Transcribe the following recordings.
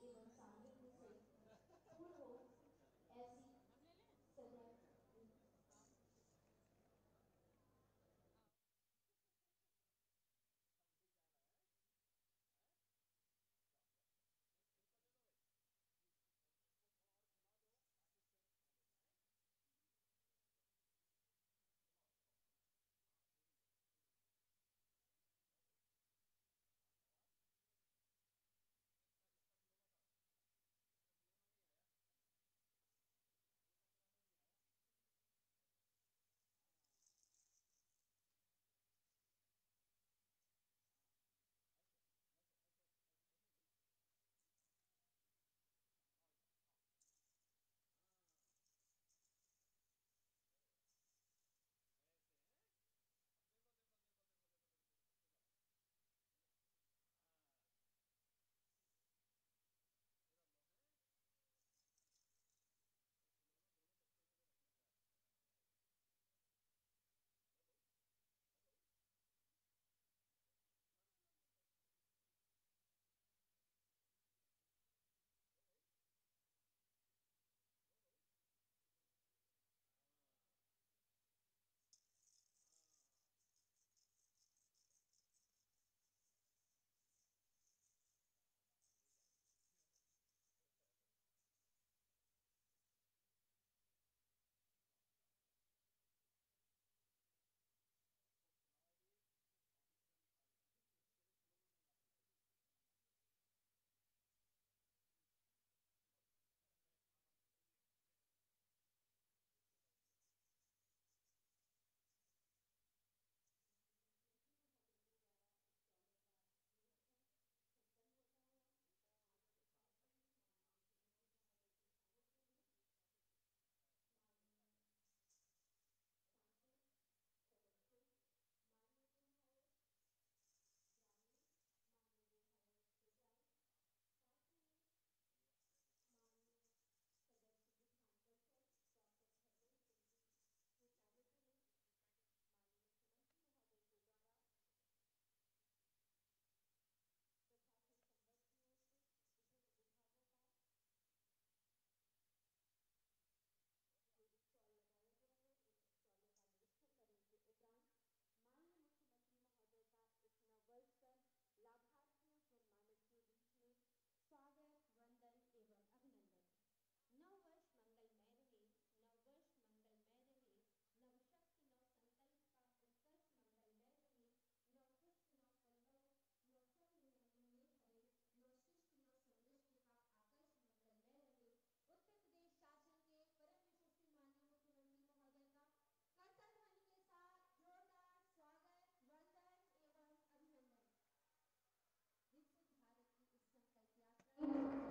एवं सामरिक से पूर्ण हो, ऐसी सदैव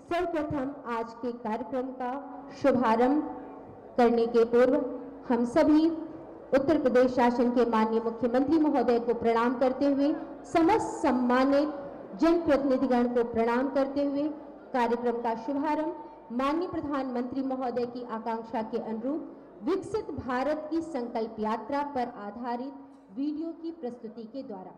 सर्वप्रथम आज के कार्यक्रम का शुभारंभ करने के पूर्व हम सभी उत्तर प्रदेश शासन के माननीय मुख्यमंत्री महोदय को प्रणाम करते हुए, समस्त सम्मानित जनप्रतिनिधिगण को प्रणाम करते हुए कार्यक्रम का शुभारंभ माननीय प्रधानमंत्री महोदय की आकांक्षा के अनुरूप विकसित भारत की संकल्प यात्रा पर आधारित वीडियो की प्रस्तुति के द्वारा।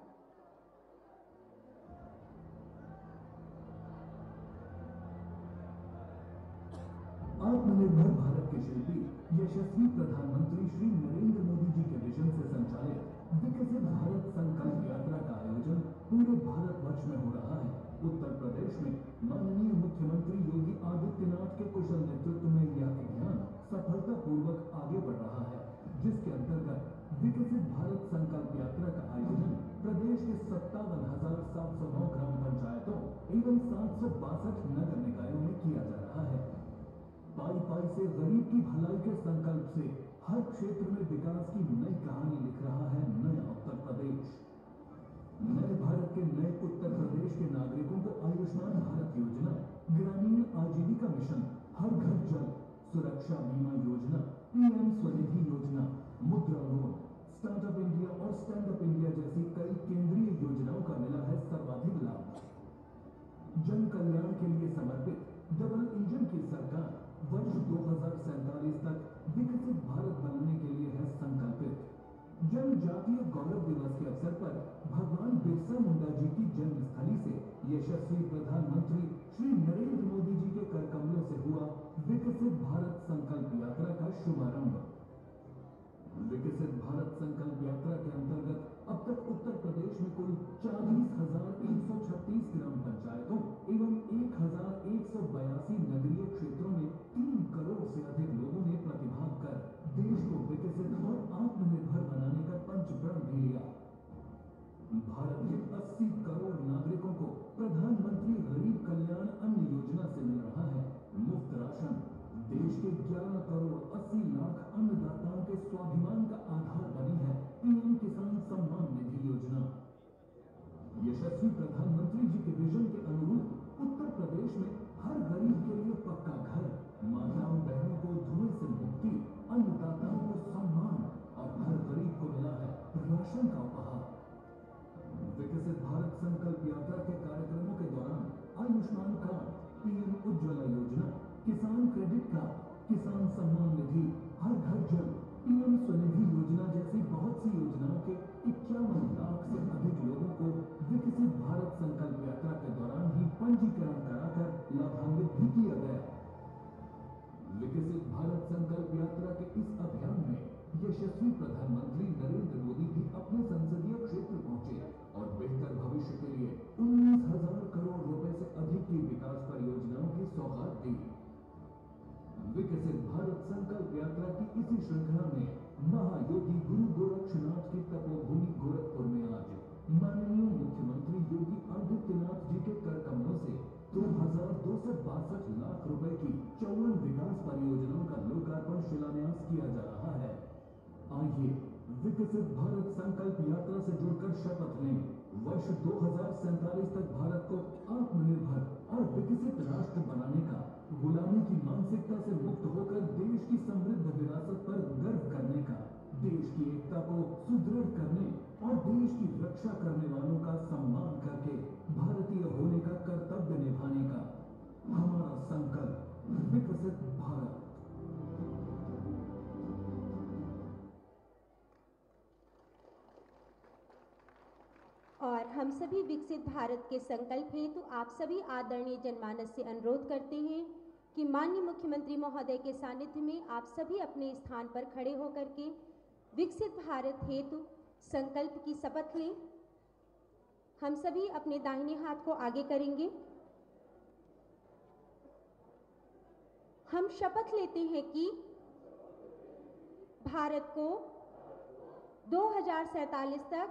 आत्मनिर्भर भारत के शिल्पी यशस्वी प्रधानमंत्री श्री नरेंद्र मोदी जी के विजन से संचालित विकसित भारत संकल्प यात्रा का आयोजन पूरे भारतवर्ष में हो रहा है। उत्तर प्रदेश में माननीय मुख्यमंत्री योगी आदित्यनाथ के कुशल नेतृत्व में यह अभियान सफलतापूर्वक आगे बढ़ रहा है, जिसके अंतर्गत विकसित भारत संकल्प यात्रा का आयोजन प्रदेश के 57,709 ग्राम पंचायतों एवं 762 नगर निकायों में किया जा रहा है। पाई पाई से गरीब की भलाई के संकल्प से हर क्षेत्र में विकास की नई कहानी लिख रहा है नया उत्तर प्रदेश। नए भारत के नए उत्तर प्रदेश के नागरिकों को आयुष्मान भारत योजना, ग्रामीण आजीविका मिशन, हर घर जल, सुरक्षा बीमा योजना, पीएम स्वनिधि योजना, मुद्रा लोन, स्टार्टअप इंडिया और स्टैंड अप इंडिया जैसी कई केंद्रीय योजनाओं का मिला है सर्वाधिक लाभ। जन कल्याण के लिए समर्पित डबल इंजन की सरकार वर्ष 2047 तक विकसित भारत बनने के लिए है संकल्पित। जनजातीय गौरव दिवस के अवसर पर भगवान बिरसा मुंडा जी की जन्मस्थली से यशस्वी प्रधानमंत्री श्री नरेंद्र मोदी जी के कर कमलों से हुआ विकसित भारत संकल्प यात्रा का शुभारंभ। विकसित भारत संकल्प यात्रा के अंतर्गत अब तक उत्तर प्रदेश में कुल 40,136 ग्राम पंचायतों एवं 1,182 नगरीय क्षेत्रों में 3 करोड़ से अधिक लोगों ने प्रतिभाग कर देश को विकसित और आत्मनिर्भर बनाने का पंचप्रण भी लिया। भारत के 80 करोड़ नागरिकों को प्रधानमंत्री गरीब कल्याण अन्न योजना से मिल रहा है मुफ्त राशन। देश के 11 करोड़ 80 लाख अन्नदाताओं के स्वाभिमान का आधार बनी है पीएम किसान सम्मान निधि योजना। यशस्वी प्रधानमंत्री जी के विजन के अनुरूप उत्तर प्रदेश में हर गरीब के लिए पक्का घर, माताओं बहनों को धुएं से मुक्ति, अन्नदाताओं को सम्मान और हर गरीब को मिला है राशन का उपहार। विकसित भारत संकल्प यात्रा के कार्यक्रमों के दौरान आयुष्मान कार्ड, पीएम उज्ज्वला योजना, किसान क्रेडिट कार्ड, किसान सम्मान निधि, हर घर जल, पीएम स्वनिधि योजना जैसी बहुत सी योजनाओं के 51 लाख से अधिक लोगों को विकसित भारत संकल्प यात्रा के दौरान ही पंजीकरण कराकर लाभान्वित भी किया गया। विकसित भारत संकल्प यात्रा के इस अभियान में यशस्वी प्रधानमंत्री नरेंद्र मोदी भी अपने संसदीय क्षेत्र पहुंचे और बेहतर भविष्य के लिए 19,000 करोड़ रुपए से अधिक की विकास परियोजनाओं की सौगात दी। विकसित भारत संकल्प यात्रा की इसी श्रृंखला में महायोगी गुरु गोरक्षनाथ की तपोभूमि गोरखपुर में आज माननीय मुख्यमंत्री योगी आदित्यनाथ जी के कर कमलों से 2,262 लाख रुपए की 54 विकास परियोजनाओं का लोकार्पण शिलान्यास किया जा रहा है। आइए विकसित भारत संकल्प यात्रा से जुड़कर शपथ लें वर्ष 2047 तक भारत को आत्मनिर्भर और विकसित राष्ट्र बनाने का, गुलामी की मानसिकता से मुक्त होकर देश की समृद्ध विरासत पर गर्व करने का, देश की एकता को सुदृढ़ करने और देश की रक्षा करने वालों का सम्मान करके भारतीय होने का कर्तव्य निभाने का हमारा संकल्प विकसित भारत। और हम सभी विकसित भारत के संकल्प हेतु आप सभी आदरणीय जनमानस से अनुरोध करते हैं कि माननीय मुख्यमंत्री महोदय के सानिध्य में आप सभी अपने स्थान पर खड़े होकर के विकसित भारत हेतु संकल्प की शपथ लें। हम सभी अपने दाहिने हाथ को आगे करेंगे। हम शपथ लेते हैं कि भारत को 2047 तक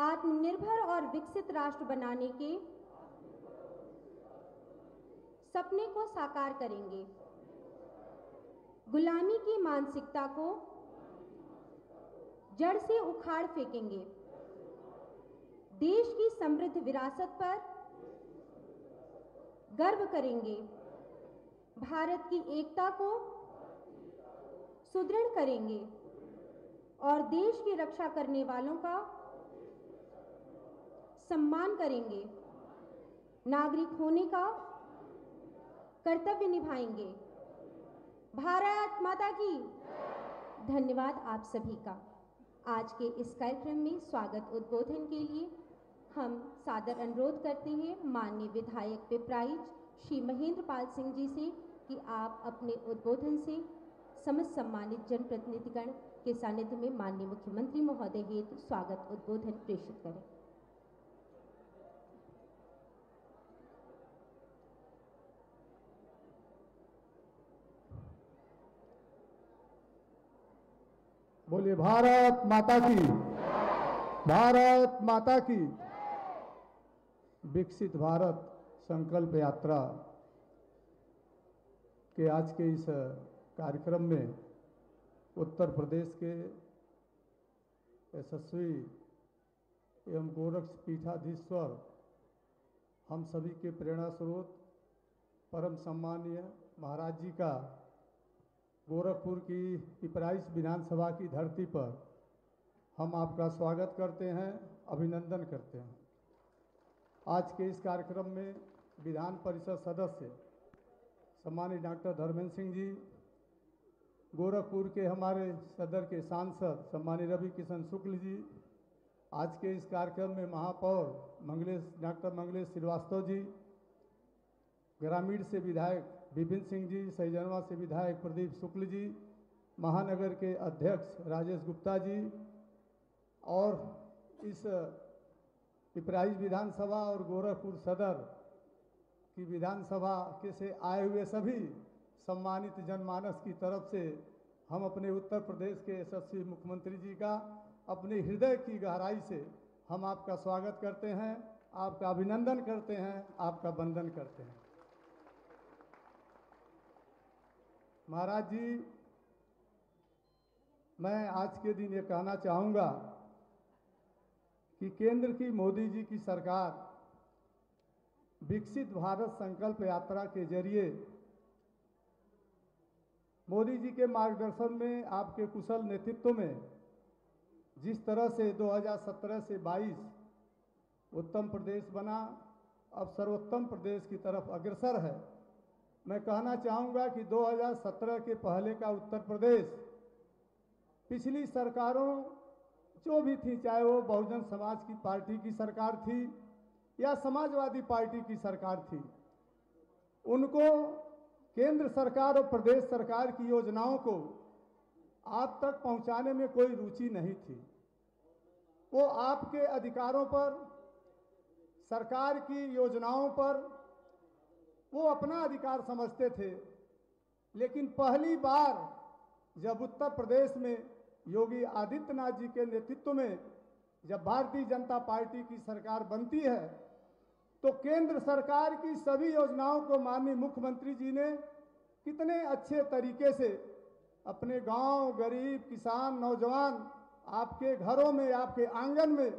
आत्मनिर्भर और विकसित राष्ट्र बनाने के सपने को साकार करेंगे, गुलामी की मानसिकता को जड़ से उखाड़ फेंकेंगे, देश की समृद्ध विरासत पर गर्व करेंगे, भारत की एकता को सुदृढ़ करेंगे और देश की रक्षा करने वालों का सम्मान करेंगे, नागरिक होने का कर्तव्य निभाएंगे। भारत माता की। धन्यवाद आप सभी का। आज के इस कार्यक्रम में स्वागत उद्बोधन के लिए हम सादर अनुरोध करते हैं माननीय विधायक पिपराइच श्री महेंद्र पाल सिंह जी से कि आप अपने उद्बोधन से समस्त सम्मानित जनप्रतिनिधिगण के सानिध्य में माननीय मुख्यमंत्री महोदय हेतु स्वागत उद्बोधन प्रेषित करें। बोलिए भारत माता की। भारत माता की। विकसित भारत संकल्प यात्रा के आज के इस कार्यक्रम में उत्तर प्रदेश के यशस्वी एवं गोरक्ष पीठाधीश्वर हम सभी के प्रेरणा स्रोत परम सम्मानीय महाराज जी का गोरखपुर की पिपराइच विधानसभा की धरती पर हम आपका स्वागत करते हैं, अभिनंदन करते हैं। आज के इस कार्यक्रम में विधान परिषद सदस्य सम्मानित डॉक्टर धर्मेंद्र सिंह जी, गोरखपुर के हमारे सदर के सांसद सम्मानीय रवि किशन शुक्ल जी, आज के इस कार्यक्रम में महापौर डॉक्टर मंगलेश श्रीवास्तव जी, ग्रामीण से विधायक विपिन सिंह जी, सहीजनवा से विधायक प्रदीप शुक्ल जी, महानगर के अध्यक्ष राजेश गुप्ता जी और इस पिपराइच विधानसभा और गोरखपुर सदर की विधानसभा के से आए हुए सभी सम्मानित जनमानस की तरफ से हम अपने उत्तर प्रदेश के यशस्वी मुख्यमंत्री जी का अपने हृदय की गहराई से हम आपका स्वागत करते हैं, आपका अभिनंदन करते हैं, आपका वंदन करते हैं। महाराज जी, मैं आज के दिन ये कहना चाहूँगा कि केंद्र की मोदी जी की सरकार विकसित भारत संकल्प यात्रा के जरिए मोदी जी के मार्गदर्शन में, आपके कुशल नेतृत्व में जिस तरह से 2017 से 22 उत्तम प्रदेश बना, अब सर्वोत्तम प्रदेश की तरफ अग्रसर है। मैं कहना चाहूँगा कि 2017 के पहले का उत्तर प्रदेश पिछली सरकारों जो भी थी, चाहे वो बहुजन समाज की पार्टी की सरकार थी या समाजवादी पार्टी की सरकार थी, उनको केंद्र सरकार और प्रदेश सरकार की योजनाओं को आप तक पहुंचाने में कोई रुचि नहीं थी। वो आपके अधिकारों पर, सरकार की योजनाओं पर वो अपना अधिकार समझते थे। लेकिन पहली बार जब उत्तर प्रदेश में योगी आदित्यनाथ जी के नेतृत्व में जब भारतीय जनता पार्टी की सरकार बनती है, तो केंद्र सरकार की सभी योजनाओं को माननीय मुख्यमंत्री जी ने कितने अच्छे तरीके से अपने गांव, गरीब, किसान, नौजवान, आपके घरों में, आपके आंगन में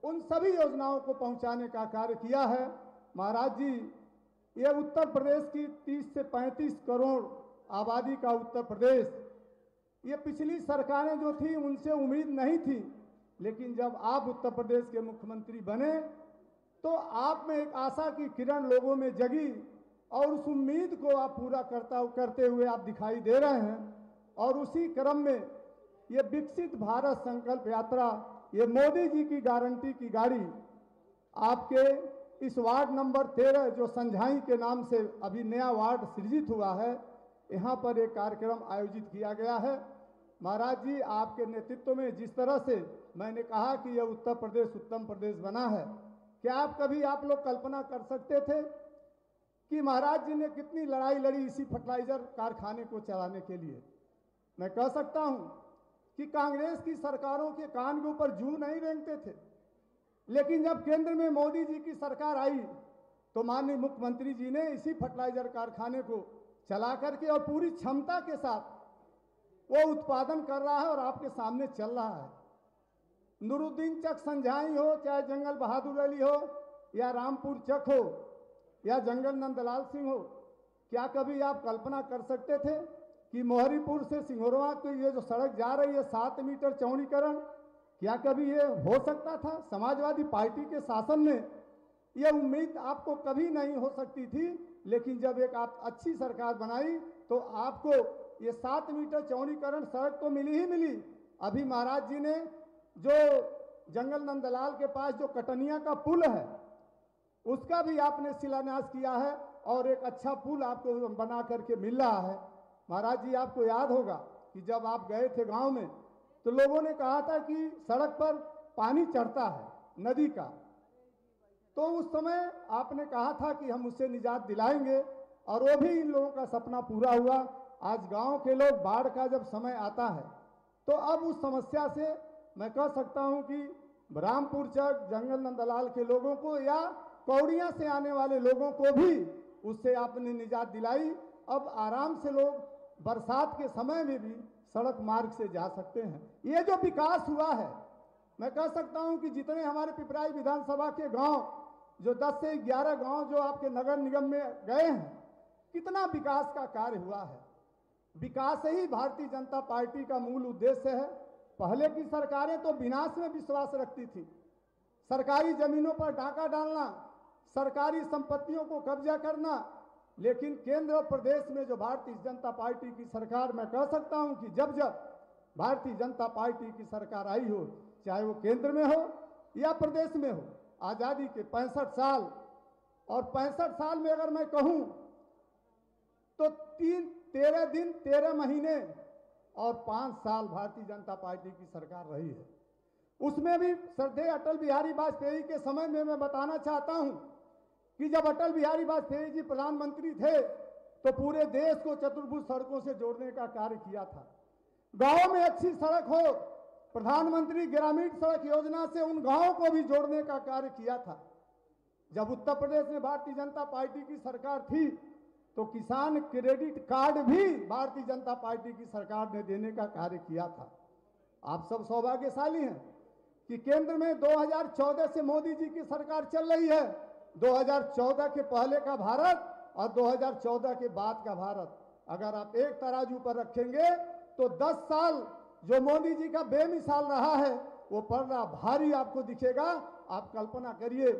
उन सभी योजनाओं को पहुंचाने का कार्य किया है। महाराज जी, ये उत्तर प्रदेश की 30 से 35 करोड़ आबादी का उत्तर प्रदेश, ये पिछली सरकारें जो थी उनसे उम्मीद नहीं थी, लेकिन जब आप उत्तर प्रदेश के मुख्यमंत्री बने तो आप में एक आशा की किरण लोगों में जगी और उस उम्मीद को आप पूरा करते हुए आप दिखाई दे रहे हैं। और उसी क्रम में ये विकसित भारत संकल्प यात्रा, ये मोदी जी की गारंटी की गाड़ी, आपके इस वार्ड नंबर 13 जो संझाई के नाम से अभी नया वार्ड सृजित हुआ है, यहाँ पर एक कार्यक्रम आयोजित किया गया है। महाराज जी, आपके नेतृत्व में जिस तरह से मैंने कहा कि यह उत्तर प्रदेश उत्तम प्रदेश बना है, क्या आप लोग कल्पना कर सकते थे कि महाराज जी ने कितनी लड़ाई लड़ी इसी फर्टिलाइजर कारखाने को चलाने के लिए? मैं कह सकता हूं कि कांग्रेस की सरकारों के कान के ऊपर जू नहीं रेंगते थे, लेकिन जब केंद्र में मोदी जी की सरकार आई तो माननीय मुख्यमंत्री जी ने इसी फर्टिलाइजर कारखाने को चला करके और पूरी क्षमता के साथ वो उत्पादन कर रहा है और आपके सामने चल रहा है। नूरुद्दीन चक संझाई हो, चाहे जंगल बहादुर अली हो, या रामपुर चक हो, या जंगल नंदलाल सिंह हो, क्या कभी आप कल्पना कर सकते थे कि मोहरीपुर से सिंगोरवा की ये जो सड़क जा रही है 7 मीटर चौड़ीकरण, क्या कभी ये हो सकता था? समाजवादी पार्टी के शासन में यह उम्मीद आपको कभी नहीं हो सकती थी, लेकिन जब एक आप अच्छी सरकार बनाई तो आपको ये 7 मीटर चौड़ीकरण सड़क तो मिली ही मिली। अभी महाराज जी ने जो जंगल नंदलाल के पास जो कटनिया का पुल है उसका भी आपने शिलान्यास किया है और एक अच्छा पुल आपको बना करके मिल रहा है। महाराज जी, आपको याद होगा कि जब आप गए थे गांव में तो लोगों ने कहा था कि सड़क पर पानी चढ़ता है नदी का, तो उस समय आपने कहा था कि हम उससे निजात दिलाएंगे और वो भी इन लोगों का सपना पूरा हुआ। आज गांव के लोग बाढ़ का जब समय आता है तो अब उस समस्या से मैं कह सकता हूं कि रामपुर चक, जंगल नंदलाल के लोगों को या कौड़िया से आने वाले लोगों को भी उससे आपने निजात दिलाई। अब आराम से लोग बरसात के समय में भी सड़क मार्ग से जा सकते हैं। ये जो विकास हुआ है, मैं कह सकता हूं कि जितने हमारे पिपराइच विधानसभा के गांव, जो 10 से 11 गांव जो आपके नगर निगम में गए हैं, कितना विकास का कार्य हुआ है। विकास ही भारतीय जनता पार्टी का मूल उद्देश्य है। पहले की सरकारें तो विनाश में विश्वास रखती थी, सरकारी जमीनों पर डाका डालना, सरकारी संपत्तियों को कब्जा करना, लेकिन केंद्र और प्रदेश में जो भारतीय जनता पार्टी की सरकार, मैं कह सकता हूं कि जब जब भारतीय जनता पार्टी की सरकार आई हो, चाहे वो केंद्र में हो या प्रदेश में हो, आज़ादी के 65 साल, और 65 साल में अगर मैं कहूं तो 13 दिन 13 महीने और 5 साल भारतीय जनता पार्टी की सरकार रही है। उसमें भी श्रद्धेय अटल बिहारी वाजपेयी के समय में मैं बताना चाहता हूं कि जब अटल बिहारी वाजपेयी जी प्रधानमंत्री थे तो पूरे देश को चतुर्भुज सड़कों से जोड़ने का कार्य किया था। गांव में अच्छी सड़क हो, प्रधानमंत्री ग्रामीण सड़क योजना से उन गांवों को भी जोड़ने का कार्य किया था। जब उत्तर प्रदेश में भारतीय जनता पार्टी की सरकार थी तो किसान क्रेडिट कार्ड भी भारतीय जनता पार्टी की सरकार ने देने का कार्य किया था। आप सब सौभाग्यशाली हैं कि केंद्र में 2014 से मोदी जी की सरकार चल रही है। 2014 के पहले का भारत और 2014 के बाद का भारत अगर आप एक तराजू पर रखेंगे तो 10 साल जो मोदी जी का बेमिसाल रहा है वो पड़ना भारी आपको दिखेगा। आप कल्पना करिए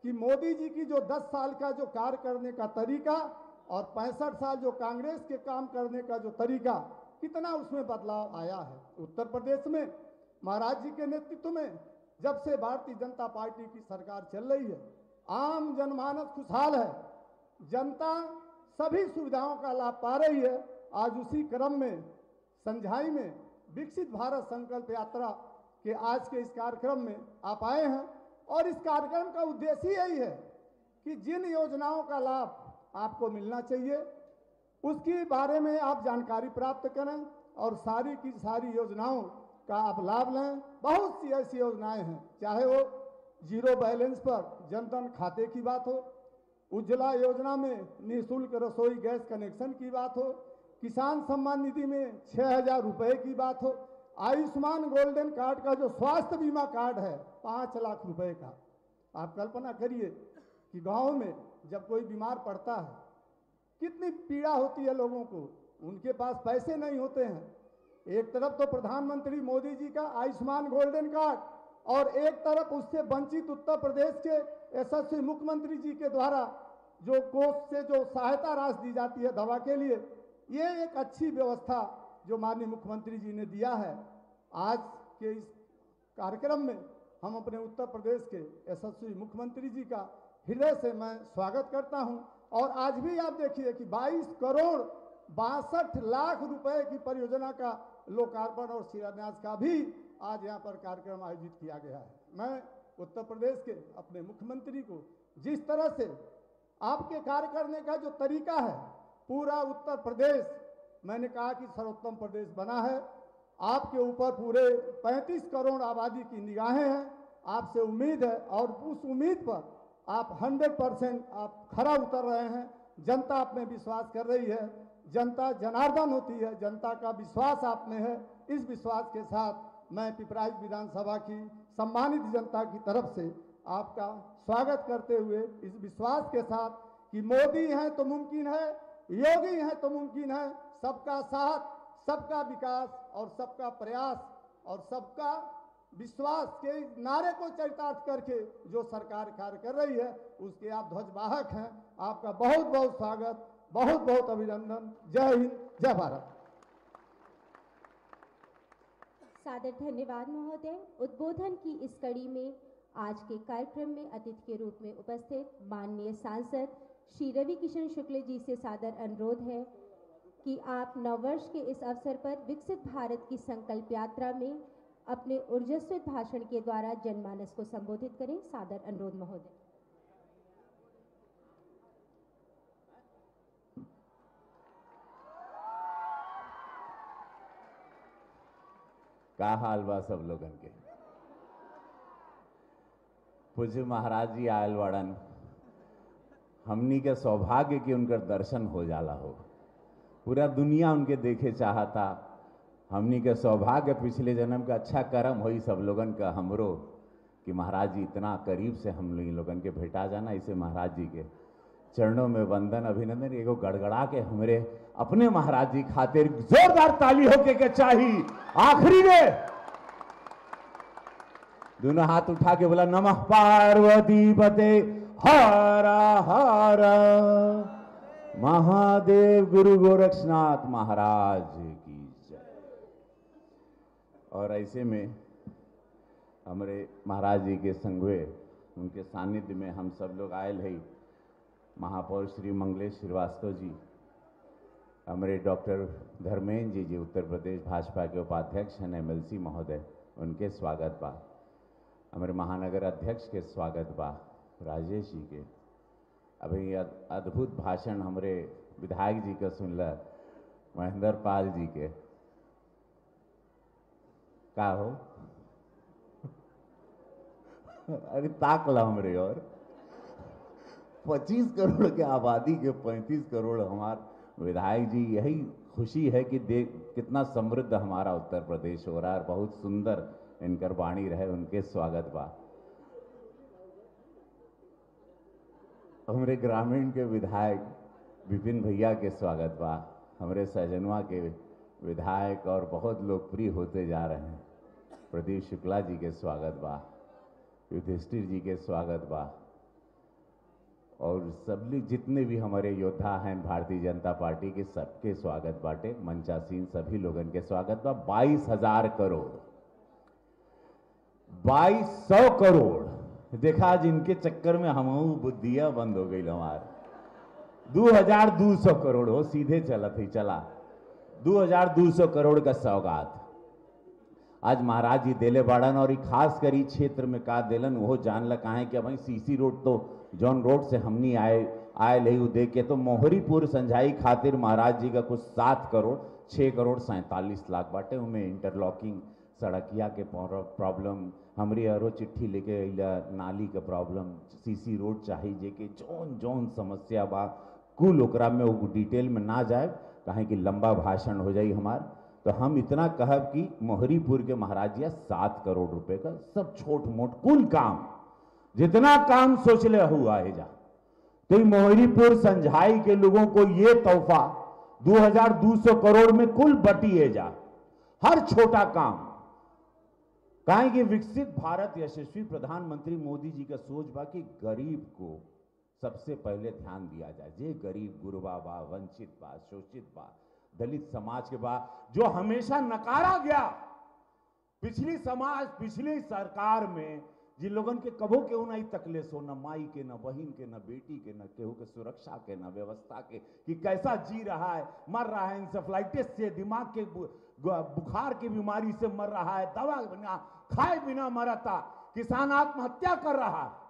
कि मोदी जी की जो 10 साल का जो कार्य करने का तरीका और 65 साल जो कांग्रेस के काम करने का जो तरीका, कितना उसमें बदलाव आया है। उत्तर प्रदेश में महाराज जी के नेतृत्व में जब से भारतीय जनता पार्टी की सरकार चल रही है, आम जनमानस खुशहाल है, जनता सभी सुविधाओं का लाभ पा रही है। आज उसी क्रम में संझाई में विकसित भारत संकल्प यात्रा के आज के इस कार्यक्रम में आप आए हैं और इस कार्यक्रम का उद्देश्य यही है कि जिन योजनाओं का लाभ आपको मिलना चाहिए उसके बारे में आप जानकारी प्राप्त करें और सारी की सारी योजनाओं का आप लाभ लें। बहुत सी ऐसी योजनाएं हैं, चाहे वो जीरो बैलेंस पर जनधन खाते की बात हो, उज्ज्वला योजना में निःशुल्क रसोई गैस कनेक्शन की बात हो, किसान सम्मान निधि में 6,000 रुपए की बात हो, आयुष्मान गोल्डन कार्ड का जो स्वास्थ्य बीमा कार्ड है 5 लाख रुपए का। आप कल्पना करिए कि गांव में जब कोई बीमार पड़ता है कितनी पीड़ा होती है लोगों को, उनके पास पैसे नहीं होते हैं। एक तरफ तो प्रधानमंत्री मोदी जी का आयुष्मान गोल्डन कार्ड और एक तरफ उससे वंचित उत्तर प्रदेश के यशस्वी मुख्यमंत्री जी के द्वारा जो कोष से जो सहायता राशि दी जाती है दवा के लिए, ये एक अच्छी व्यवस्था जो माननीय मुख्यमंत्री जी ने दिया है। आज के इस कार्यक्रम में हम अपने उत्तर प्रदेश के यशस्वी मुख्यमंत्री जी का हृदय से मैं स्वागत करता हूं। और आज भी आप देखिए कि 22 करोड़ 62 लाख रुपए की परियोजना का लोकार्पण और शिलान्यास का भी आज यहाँ पर कार्यक्रम आयोजित किया गया है। मैं उत्तर प्रदेश के अपने मुख्यमंत्री को जिस तरह से आपके कार्य करने का जो तरीका है, पूरा उत्तर प्रदेश मैंने कहा कि सर्वोत्तम प्रदेश बना है। आपके ऊपर पूरे 35 करोड़ आबादी की निगाहें हैं, आपसे उम्मीद है और उस उम्मीद पर आप 100% आप खरा उतर रहे हैं। जनता आप में विश्वास कर रही है, जनता जनार्दन होती है, जनता का विश्वास आप में है। इस विश्वास के साथ मैं पिपराइच विधानसभा की सम्मानित जनता की तरफ से आपका स्वागत करते हुए इस विश्वास के साथ कि मोदी हैं तो मुमकिन है, योगी हैं तो मुमकिन है, सबका साथ, सबका विकास और सबका प्रयास और सबका विश्वास के नारे को चरितार्थ करके जो सरकार कार्य कर रही है उसके आप ध्वजवाहक हैं। आपका बहुत बहुत स्वागत, बहुत बहुत अभिनंदन। जय हिंद, जय भारत। सादर धन्यवाद महोदय। उद्बोधन की इस कड़ी में आज के कार्यक्रम में अतिथि के रूप में उपस्थित माननीय सांसद श्री रवि किशन शुक्ल जी से सादर अनुरोध है कि आप नववर्ष के इस अवसर पर विकसित भारत की संकल्प यात्रा में अपने ऊर्जस्वित भाषण के द्वारा जनमानस को संबोधित करें। सादर अनुरोध महोदय। का हाल बा सब लोगन के। पूज्य महाराज जी आयल वाड़न, हमनी के सौभाग्य की उनकर दर्शन हो जाला हो, पूरा दुनिया उनके देखे चाहता। हमनी के सौभाग्य पिछले जन्म का अच्छा कर्म होई सब लोगन का हमरो कि महाराज जी इतना करीब से हम लोगन के भेटा जाना। इसे महाराज जी के चरणों में वंदन अभिनंदन। एगो गड़गड़ा के हमरे अपने महाराज जी खातिर जोरदार ताली होके के चाहिए। आखिरी में दोनों हाथ उठा के बोला नमः पार्वती पते हर हर महादेव गुरु गोरक्षनाथ महाराज की जय। और ऐसे में हमारे महाराज जी के संगवे उनके सानिध्य में हम सब लोग आयल है। महापौर श्री मंगलेश श्रीवास्तव जी, हमारे डॉक्टर धर्मेंद्र जी उत्तर प्रदेश भाजपा के उपाध्यक्ष हैं, MLC महोदय, उनके स्वागत बा। हमारे महानगर अध्यक्ष के स्वागत बा, राजेश जी के। अभी अद्भुत भाषण हमारे विधायक जी का सुनला, महेंद्र पाल जी के। का हो अरे ताक ला हमरे। और 25 करोड़ के आबादी के 35 करोड़ हमारे विधायक जी, यही खुशी है कि देख कितना समृद्ध हमारा उत्तर प्रदेश हो रहा है। बहुत सुंदर इनकर वाणी रहे, उनके स्वागत बा। हमारे ग्रामीण के विधायक विपिन भैया के स्वागत बा। हमारे सजनवा के विधायक और बहुत लोकप्रिय होते जा रहे हैं प्रदीप शुक्ला जी के स्वागत बा। युधिष्ठिर जी के स्वागत बा। और सब जितने भी हमारे योद्धा हैं भारतीय जनता पार्टी के, सबके स्वागत बाटे। मंचासीन सभी लोगन के स्वागत बा। 22,000 करोड़, 2200 करोड़ देखा, आज इनके चक्कर में हम बुद्धिया बंद हो गई हमार। 2200 करोड़ हो सीधे चला थी, चला 2200 करोड़ का सौगात आज महाराज जी देले बाड़न। और खास करी क्षेत्र में का देलन वो जानला कहा है कि भाई सीसी रोड तो जॉन रोड से हमनी आए ले देख के, तो मोहरीपुर संझाई खातिर महाराज जी का कुछ 7 करोड़ 6 करोड़ 47 लाख बाटे। उनमें इंटरलॉकिंग सड़किया के प्रॉब्लम, हमारी अरो चिट्ठी लेके नाली का प्रॉब्लम, सीसी रोड चाहिए जे के जौन जौन समस्या बा कुल ओकरा में वो डिटेल में ना जाए, कहें कि लंबा भाषण हो जाए हमार। तो हम इतना कहब कि मोहरीपुर के महाराज जी 7 करोड़ रुपए का सब छोट मोट कुल काम, जितना काम सोच ले हुआ है जा, तो मोहरीपुर संझाई के लोगों को ये तोहफा 2200 करोड़ में कुल बटी है जा, हर छोटा काम। कहें कि विकसित भारत यशस्वी प्रधानमंत्री मोदी जी का सोच बा कि गरीब को सबसे पहले ध्यान दिया जाए। जे गरीब गुरबा बा, वंचित बा, शोषित बा, दलित समाज के बा, जो हमेशा नकारा गया पिछली सरकार में, जिन लोगन के कबो केहू नहीं तकले सो, न माई के, न बहन के, न बेटी के, न केहू के सुरक्षा के, न व्यवस्था के, कि कैसा जी रहा है, मर रहा है इंसेफ्लाइटिस से, दिमाग के बुखार की बीमारी से मर रहा है, दवा बिना खाए बिना मरता, किसान आत्महत्या कर रहा है।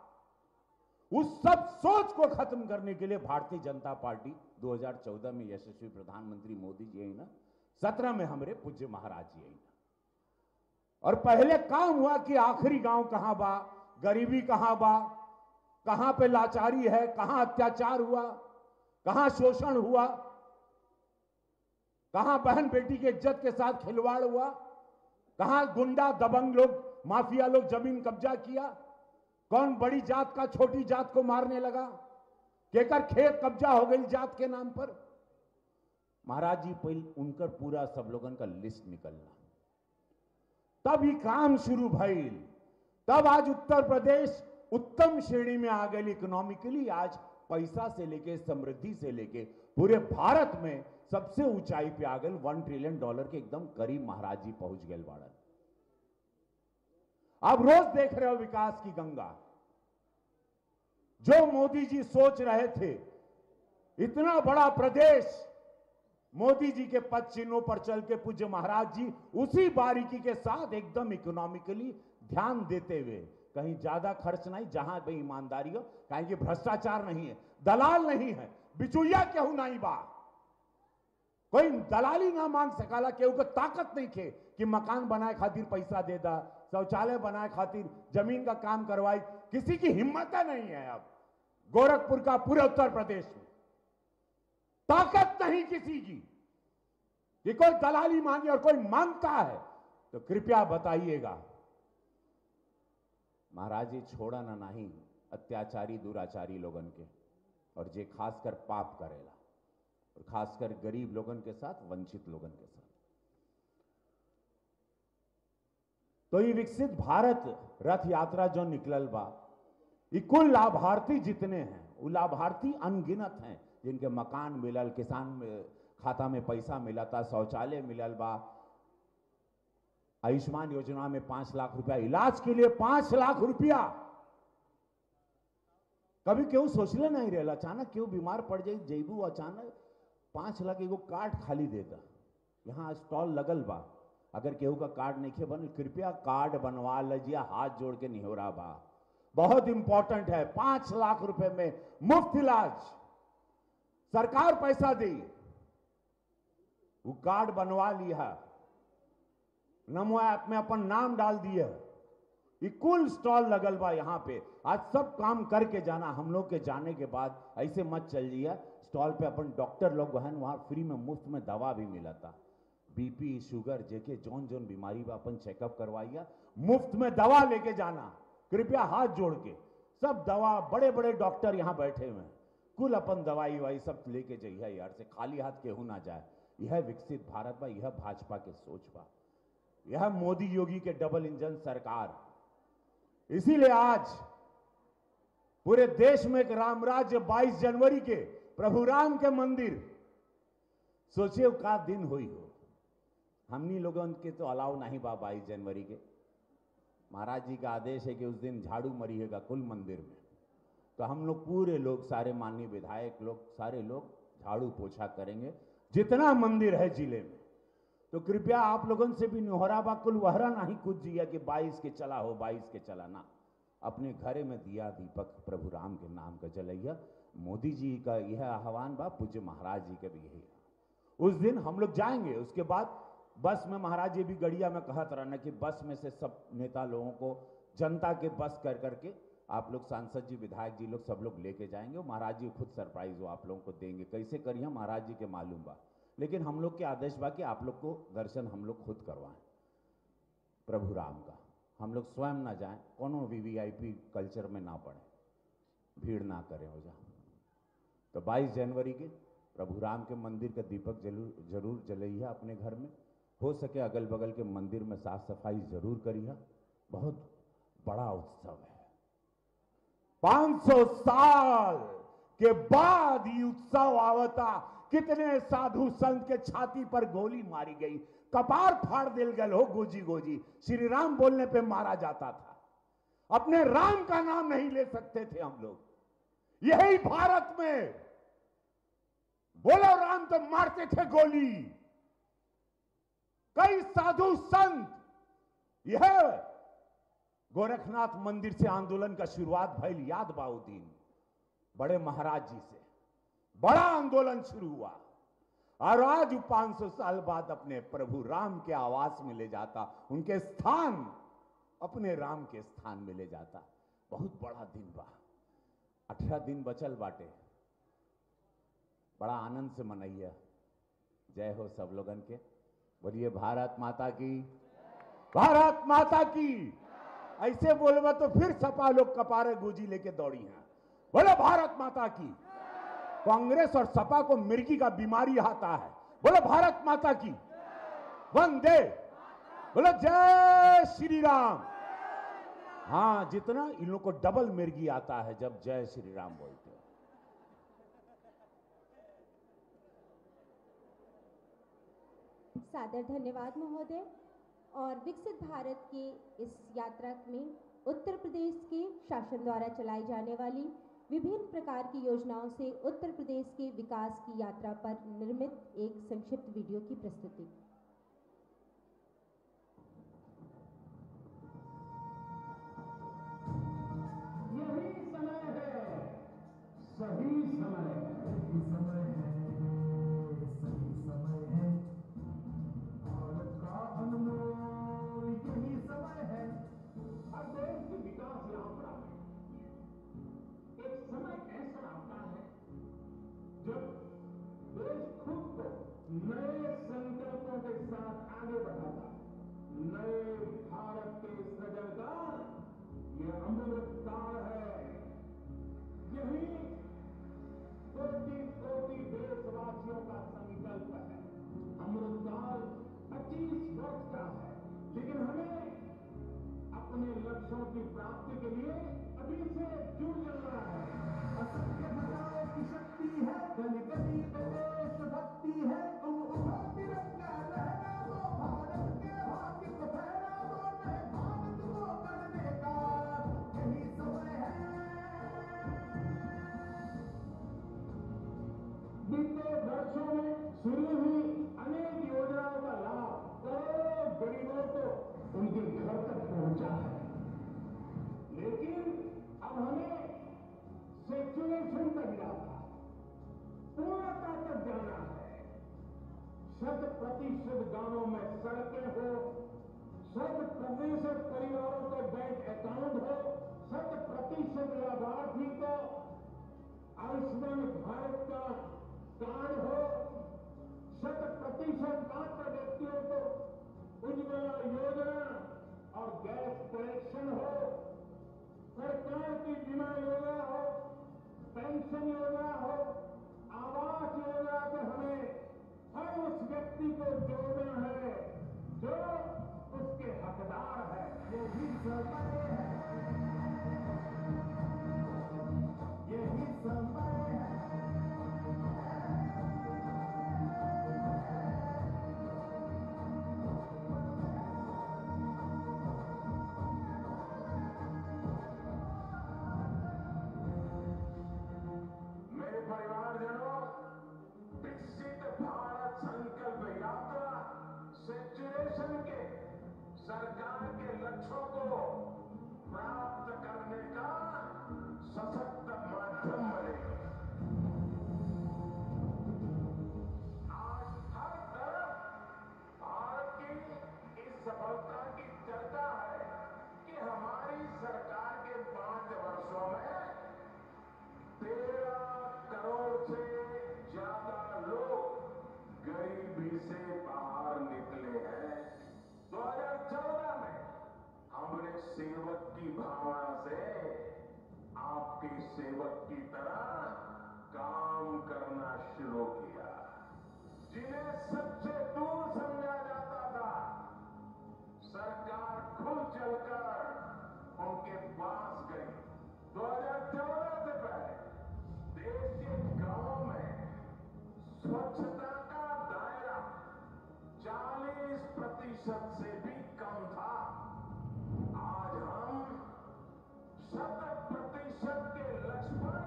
उस सब सोच को खत्म करने के लिए भारतीय जनता पार्टी 2014 में यशस्वी प्रधानमंत्री मोदी जी है ना, 17 में हमारे पूज्य महाराज जी है ना। और पहले काम हुआ कि आखिरी गांव कहां बा, गरीबी कहां बा, कहां पे लाचारी है, कहां अत्याचार हुआ, कहां शोषण हुआ, कहां बहन बेटी के इज्जत के साथ खिलवाड़ हुआ, कहां गुंडा दबंग लोग, माफिया लोग जमीन कब्जा किया, कौन बड़ी जात का छोटी जात को मारने लगा, केकर खेत कब्जा हो गई जात के नाम पर। महाराज जी पहले उनकर पूरा सब लोगन का लिस्ट निकलना, तब ही काम शुरू भइल। तब आज उत्तर प्रदेश उत्तम श्रेणी में आ गई इकोनॉमिकली। आज पैसा से लेके समृद्धि से लेके पूरे भारत में सबसे ऊंचाई पे आ गए, $1 ट्रिलियन के एकदम करीब महाराज जी पहुंच गए बाड़न। आप रोज देख रहे हो विकास की गंगा। जो मोदी जी सोच रहे थे इतना बड़ा प्रदेश, मोदी जी के पद चिन्हों पर चल के पूज्य महाराज जी उसी बारीकी के साथ एकदम इकोनॉमिकली ध्यान देते हुए, कहीं ज्यादा खर्च नहीं, जहां भी ईमानदारी हो, कहीं कि भ्रष्टाचार नहीं है, दलाल नहीं है, बिचुइया केहू नहीं बा, कोई दलाली ना मांग सकाला, केहू को ताकत नहीं थे कि मकान बनाए खातिर पैसा दे दा, शौचालय बनाए खातिर जमीन का काम करवाई, किसी की हिम्मत नहीं है। अब गोरखपुर का पूरे उत्तर प्रदेश में ताकत नहीं किसी की कि कोई दलाली मांगे, और कोई मांगता है तो कृपया बताइएगा। महाराज जी छोड़ा ना नहीं अत्याचारी दुराचारी लोगन के, और जे खासकर पाप करेला, और खासकर गरीब लोगन के साथ, वंचित लोगन के साथ। तो ये विकसित भारत रथ यात्रा जो निकलल बा, ये कुल लाभार्थी जितने हैं वो लाभार्थी अनगिनत हैं जिनके मकान मिलल, किसान में खाता में पैसा मिला था, शौचालय मिलल बा, आयुष्मान योजना में 5 लाख रुपया, इलाज के लिए 5 लाख रुपया। कभी क्यों सोचले नहीं रहे, अचानक क्यों बीमार पड़ जाई जैबू, अचानक 5 लाख एगो कार्ड खाली देता। यहाँ स्टॉल लगल बा, अगर केहू का कार्ड नहीं बनल कृपया कार्ड बनवा लीजिए, हाथ जोड़ के निहोरा बा, बहुत इंपॉर्टेंट है। 5 लाख रुपए में मुफ्त इलाज, सरकार पैसा दी, वो कार्ड बनवा लिया, नमो ऐप में अपन नाम डाल दिए, ये कुल स्टॉल लगल बा यहाँ पे। आज सब काम करके जाना, हम लोग के जाने के बाद ऐसे मत चल जाइए, स्टॉल पे अपन डॉक्टर लोग वहां फ्री में मुफ्त में दवा भी मिला था, बीपी शुगर जेके जौन जौन बीमारी बा अपन चेकअप करवाइए, मुफ्त में दवा लेके जाना, कृपया हाथ जोड़ के। सब दवा, बड़े बड़े डॉक्टर यहाँ बैठे हुए हैं, कुल अपन दवाई वाई सब लेके जाइए यार, से खाली हाथ केहू ना जाए। यह विकसित भारत बा, यह भाजपा के सोच बा, यह मोदी योगी के डबल इंजन सरकार। इसीलिए आज पूरे देश में एक राम राज्य 22 जनवरी के प्रभु राम के मंदिर, सोचिए का दिन हुई हो। हमनी लोगों के तो अलाउ नहीं बा 22 जनवरी के, महाराज जी का आदेश है कि उस दिन झाड़ू मरिएगा कुल मंदिर में, तो हम लोग पूरे लोग, सारे माननीय विधायक लोग, सारे लोग झाड़ू पोछा करेंगे जितना मंदिर है जिले में। तो कृपया आप लोगों से भी निहोरा बा, कुल वहरा नहीं कुछ जिया कि 22 के चला हो, 22 के चला ना, अपने घरे में दिया दीपक प्रभु राम के नाम का जलैया। मोदी जी का यह आह्वान बा, पूज्य महाराज जी के भी यही। उस दिन हम लोग जाएंगे, उसके बाद बस में, महाराज जी भी गड़िया में कहत रहना कि बस में से सब नेता लोगों को, जनता के बस कर करके आप लोग सांसद जी, विधायक जी लोग सब लोग लेके जाएंगे। महाराज जी खुद सरप्राइज वो आप लोगों को देंगे, कैसे करिए महाराज जी के मालूम बा, लेकिन हम लोग के आदेश बा कि आप लोग को दर्शन हम लोग खुद करवाएं प्रभु राम का, हम लोग स्वयं ना जाएं, कोनो वीवीआईपी कल्चर में ना पड़े, भीड़ ना करें हो जा। तो 22 जनवरी के प्रभु राम के मंदिर का दीपक जरूर जलइए अपने घर में, हो सके अगल बगल के मंदिर में साफ सफाई जरूर करिए। बहुत बड़ा उत्सव है, 500 साल के बाद ये उत्सव आवता। कितने साधु संत के छाती पर गोली मारी गई, कपार फाड़ दिल गल हो, गोजी गोजी श्री राम बोलने पे मारा जाता था, अपने राम का नाम नहीं ले सकते थे हम लोग। यही भारत में बोलो राम तो मारते थे गोली। कई साधु संत, यह गोरखनाथ मंदिर से आंदोलन का शुरुआत भइल, याद बाउद्दीन बड़े महाराज जी से बड़ा आंदोलन शुरू हुआ, और आज 500 साल बाद अपने प्रभु राम के आवास में ले जाता, उनके स्थान, अपने राम के स्थान में ले जाता। बहुत बड़ा दिन बा, 18 दिन बचल बाटे, बड़ा आनंद से मनइया। जय हो सब लोगन के, बोलिए भारत माता की, भारत माता की। ऐसे बोलबा तो फिर सपा लोग कपारे गुजी लेके दौड़ी हैं, बोलो भारत माता की। कांग्रेस और सपा को मिर्गी का बीमारी आता है, बोलो भारत माता की, वंदे, बोलो जय श्री राम। हाँ, जितना इन लोगों को डबल मिर्गी आता है जब जय श्री राम बोलते हैं। सादर धन्यवाद महोदय। और विकसित भारत के इस यात्रा में उत्तर प्रदेश के शासन द्वारा चलाई जाने वाली विभिन्न प्रकार की योजनाओं से उत्तर प्रदेश के विकास की यात्रा पर निर्मित एक संक्षिप्त वीडियो की प्रस्तुति। यही समय है, सही समय है, सही समय है, सही समय है, भारत का अनमोल यही समय है। और देश की विकास यात्रा में एक समय ऐसा आता है जब देश खुद को नए संकल्पों के साथ आगे बढ़ाता है। नए भारत के सृजन का यह अमृत काल है। यही कोटि कोटि देशवासियों का संकल्प है। अमृत काल 25 वर्ष का है, लेकिन हमें अपने लक्ष्यों की प्राप्ति के लिए अभी से जुट जाना है। असत्य बीते वर्षों में शुरू हुई अनेक योजनाओं का लाभ करोड़ों गरीबों को उनके घर तक पहुंचा है। लेकिन अब हमें सेचुरेशन तक जाना है, पूर्णता तक जाना है। 100% गांवों में सड़कें हो, 100% परिवारों के बैंक अकाउंट हो, 100% लाभार्थी को आयुष्मान भारत का कार्ड हो, 100% पात्र व्यक्तियों को उज्ज्वला योजना और गैस कनेक्शन हो, सरकार की बीमा योजना हो, पेंशन योजना हो, आवास योजना से हमें हर उस व्यक्ति को जोड़ना है जो उसके हकदार है। यही समय है, यही समय है। मेरे परिवारजनों, विकसित भारत संकल्प यात्रा सेचुरेशन के सरकार के लक्ष्यों को प्राप्त करने का सशक्त माध्यम बनेगी। आज हर तरफ भारत की इस सफलता की चर्चा है कि हमारी सरकार के 5 वर्षों में 13 करोड़ से ज्यादा लोग गरीबी से बाहर निकले हैं। 2014 में हमने सेवक की भावना से आपके सेवक की तरह काम करना शुरू किया। जिन्हें सबसे दूर समझा जाता था, सरकार खुद चलकर उनके पास गई। 2014 से पहले देश के गांवों में स्वच्छता का दायरा 40% से भी कम था। आज हम 100% के लक्ष्य पर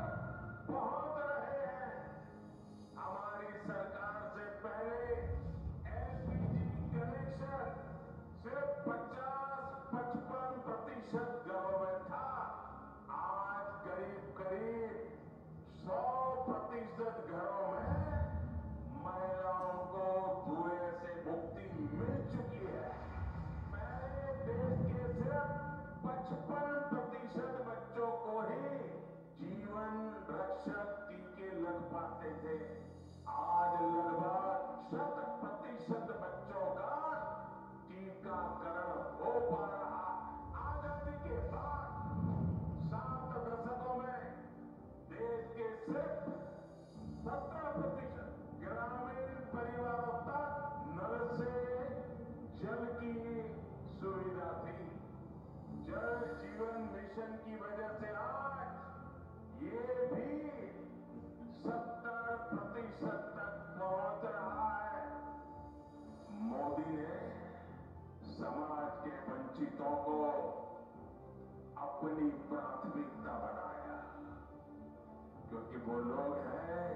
पहुंच रहे हैं। हमारी सरकार से पहले एलपीजी कनेक्शन सिर्फ 50-55% घरों में था। आज करीब 100% घरों में महिलाओं को धुएं से मुक्ति मिल चुकी है। पहले देश के सिर्फ 55% बच्चों को ही जीवन रक्षक टीके लग पाते थे। आज लगभग 100% बच्चों का टीकाकरण हो पा रहा। आजादी के बाद 7 दशकों में देश के सिर्फ 17% ग्रामीण परिवारों तक नल से जल की सुविधा थी। जल जीवन मिशन की वजह से आज ये भी 70% तक पहुंच रहा है। मोदी ने समाज के वंचितों को अपनी प्राथमिकता बनाया, क्योंकि वो लोग हैं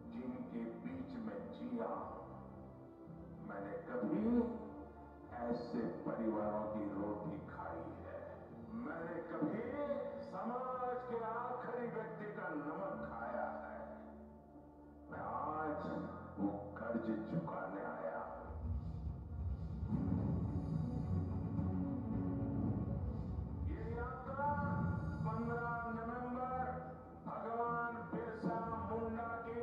जिनके बीच में जिया हूं। मैंने कभी ऐसे परिवारों की रोटी खाई है। मैंने कभी समाज के आखिरी व्यक्ति का नमक खाया है। मैं आज वो कर्ज चुकाने आया हूं। ये यात्रा 15 नवंबर भगवान बिरसा मुंडा की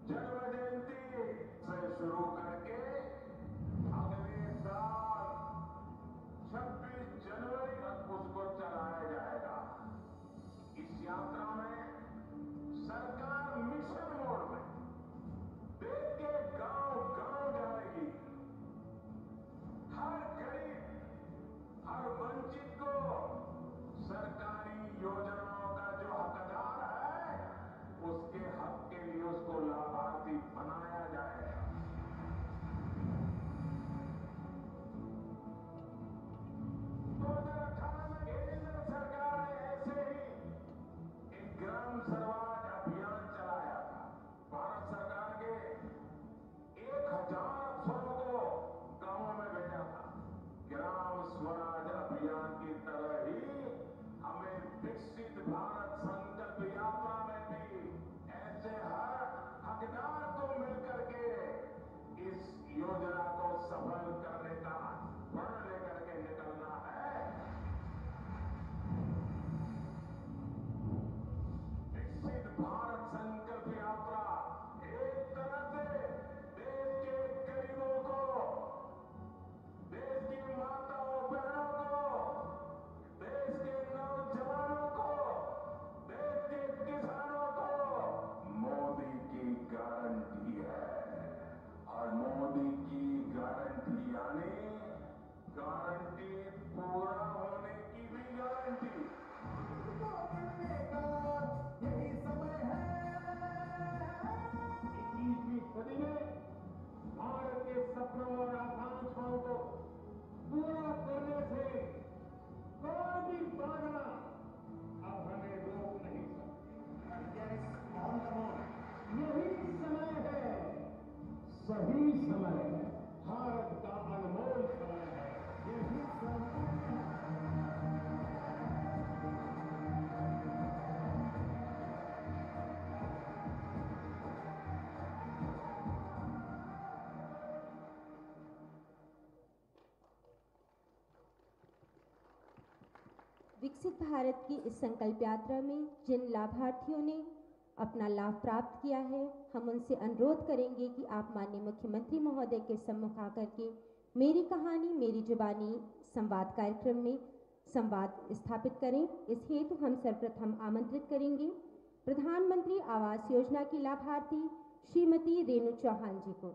जन्म जयंती से शुरू करके अगले साल 26 जनवरी तक उसको चलाया जाएगा। इस यात्रा में सरकार मिशन मोड में देश के गांव विकसित भारत की इस संकल्प यात्रा में जिन लाभार्थियों ने अपना लाभ प्राप्त किया है, हम उनसे अनुरोध करेंगे कि आप माननीय मुख्यमंत्री महोदय के सम्मुख आकर के मेरी कहानी मेरी जुबानी संवाद कार्यक्रम में संवाद स्थापित करें। इस हेतु हम सर्वप्रथम आमंत्रित करेंगे प्रधानमंत्री आवास योजना की लाभार्थी श्रीमती रेणु चौहान जी को।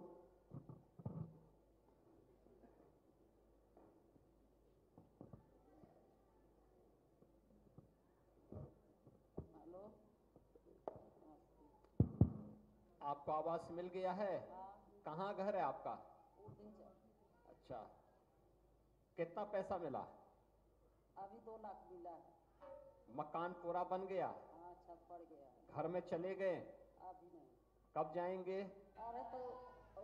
आपको आवास मिल गया है? कहाँ घर है आपका? अच्छा, कितना पैसा मिला? अभी 2 लाख मिला है। मकान पूरा बन गया? हाँ, छत पड़ गया। घर में चले गए? अभी नहीं। कब जाएंगे? अरे तो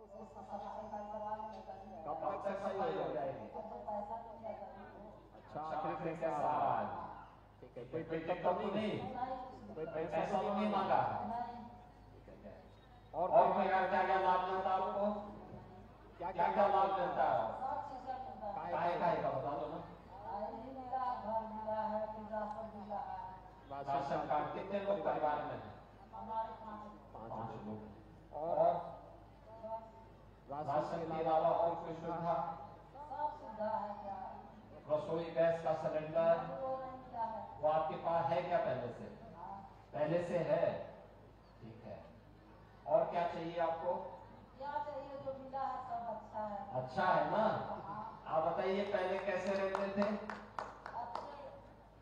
उसको सफाई करवा लेंगे। कब तक सफाई हो जाएगी? अब तो पैसा तो क्या करेंगे? अच्छा, आखिरी पैसा आ रहा है। ठीक है, कोई दिक्कत तो नहीं? कोई पैसा तो नहीं मांगा? और क्या क्या लाभ मिलता है आपको? क्या क्या लाभ मिलता है? सब चीज का मिलता है। काय का बता दो ना। आई मिला, घर मिला है, फिर राशन मिला है। राशन कार्ड कितने लोग परिवार में? हमारे 5 लोग। और राशन के अलावा और कोई सुविधा? सब सुविधा है। क्या रसोई गैस का सिलेंडर वो नहीं मिला है? वो आपके पास है क्या पहले से? पहले से है, ठीक है। और क्या चाहिए आपको? क्या चाहिए, जो मिला है सब अच्छा है। अच्छा है ना? आप बताइए पहले कैसे रहते थे? अच्छे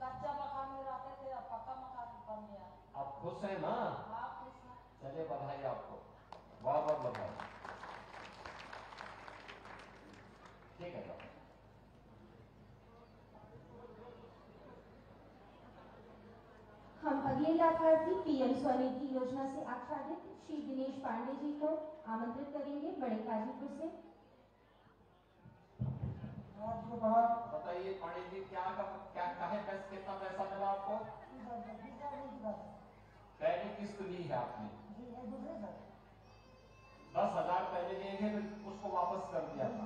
कच्चा मकान में रहते थे, अब पक्का मकान बन गया। आप खुश हैं ना? आप खुश हैं? चलिए बधाई आपको, बहुत बहुत बधाई। ठीक है। हम अगले लाभार्थी पीएम स्वनिधि योजना से आच्छादित श्री दिनेश पांडे जी को आमंत्रित करेंगे बड़े गाजीपुर से। बताइए पांडे जी, क्या काहे पैसे, कितना पैसा मिला आपको? पहली किस्त ली है आपने? 10,000 पहले लिए थे, तो उसको वापस कर दिया था।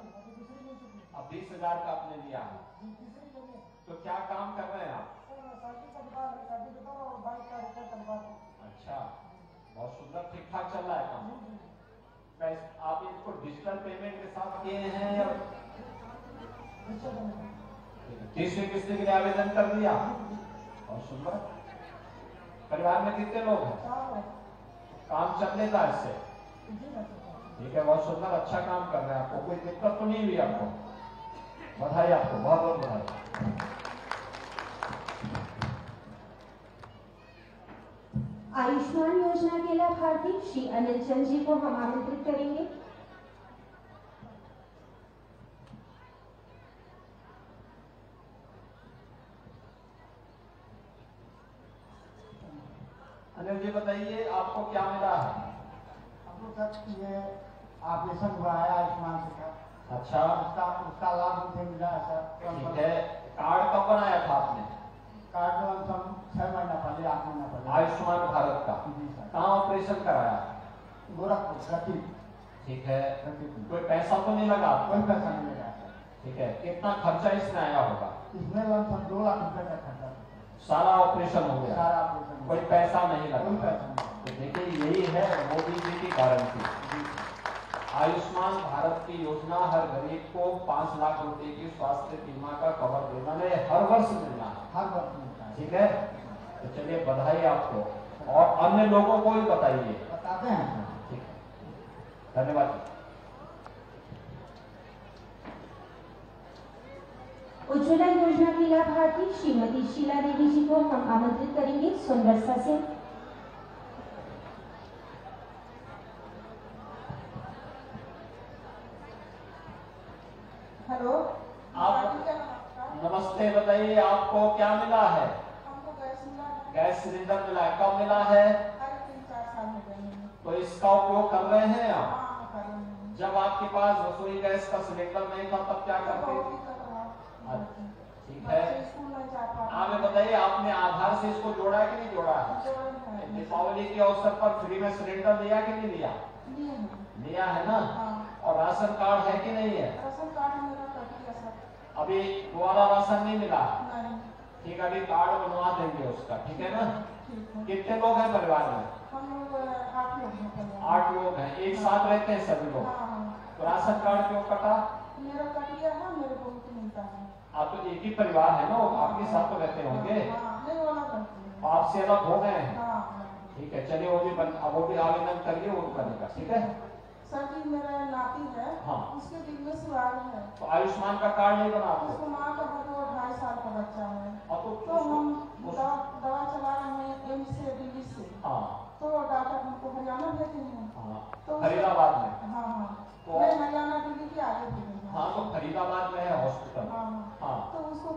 अब 20,000 का आपने लिया है, तो क्या काम कर रहे हैं आप? अच्छा, बहुत सुंदर, ठीक ठाक चल रहा है काम। आप इसको डिजिटल पेमेंट के साथ किए हैं या 30वीं किस्त के लिए आवेदन कर दिया? बहुत सुंदर। परिवार में कितने लोग हैं? काम चल लेता है इससे? ठीक है, बहुत सुंदर, अच्छा काम कर रहे हैं। आपको कोई दिक्कत तो नहीं हुई? आपको बधाई, आपको बहुत बहुत बधाई। आयुष्मान योजना के लाभार्थी श्री अनिल चंद जी को हम आमंत्रित करेंगे। अनिल जी बताइए, आपको क्या मिला है? हमको सच ये ऑपरेशन हुआ है आयुष्मान से। अच्छा, उसका लाभ मुझे मिला है सर। ठीक है। कार्ड कब बनाया था आपने? कार्ड 6 महीना पहले, 8 महीना पहले। आयुष्मान भारत का? कहाँ ऑपरेशन कराया? गोरखपुर। ठीक है। कोई पैसा तो नहीं लगा? कोई पैसा नहीं लगा। ठीक है। कितना खर्चा इसमें आया होगा? इसमें लगभग 2 लाख रुपए का खर्चा। सारा ऑपरेशन हो गया? सारा ऑपरेशन। कोई पैसा नहीं लगा? कोई पैसा नहीं। तो देखिए, यही है मोदी जी की गारंटी। आयुष्मान भारत की योजना हर गरीब को 5 लाख रुपए की स्वास्थ्य बीमा का कवर देना है, हर वर्ष मिलना है। हर वर्ष मिलता है। ठीक है, तो चलिए बधाई आपको, और अन्य लोगों को भी बताइए। बताते हैं। ठीक है, धन्यवाद। उज्ज्वला योजना की लाभार्थी श्रीमती शीला देवी जी को हम आमंत्रित करेंगे सोनबरसा से। हेलो, आप नमस्ते, बताइए आपको क्या मिला है? हमको गैस मिला है। गैस सिलेंडर मिला है, कब मिला है? हर 3-4 साल हो गए हैं। तो इसका उपयोग कर रहे हैं आप? हाँ, कर रहे हैं। जब आपके पास रसोई गैस का सिलेंडर नहीं था तब क्या करते? बहुत दिक्कत हुआ। ठीक है। बच्चे स्कूल नहीं जा पाते। आप ये बताइए, आपने आधार से इसको जोड़ा है कि नहीं जोड़ा है? जोड़े हैं। दीपावली के अवसर पर फ्री में सिलेंडर लिया कि नहीं लिया? लिए हैं। लिया है ना? हाँ। और राशन कार्ड है कि नहीं है? राशन कार्ड मेरा कट गया सर। अभी दोबारा राशन नहीं मिला? नहीं। ठीक है, अभी कार्ड बनवा देंगे उसका, ठीक है ना? कितने लोग हैं परिवार में? हम लोग 8 लोग हैं परिवार में। 8 लोग हैं, एक साथ रहते हैं सभी लोग। तो राशन कार्ड क्यों कटा? मेरा कट गया है, मेरे बहू को मिलता है। आप तो एक ही परिवार है ना, आपके साथ तो रहते होंगे। नहीं, वो अलग रहते हैं। आपसे अलग हो गए हैं? हाँ। ठीक है, चलिए वो भी आवेदन करिए, वो करेगा, ठीक है? सर जी, मेरा नाती है, हाँ। उसके दिल में सुराग है। तो आयुष्मान का कार्ड नहीं बना आपको? उसको माँ का है, वो 2.5 साल का बच्चा है। तो हम दवा चला रहे हैं एम्स से, दिल्ली से। हाँ। तो डॉक्टर हमको हरियाणा भेजे हैं। हाँ। तो फरीदाबाद में? हाँ। तो मैं हरियाणा दिल्ली के आगे भेजे हैं। हाँ, तो फरीदाबाद में है हॉस्पिटल। हाँ। तो उसको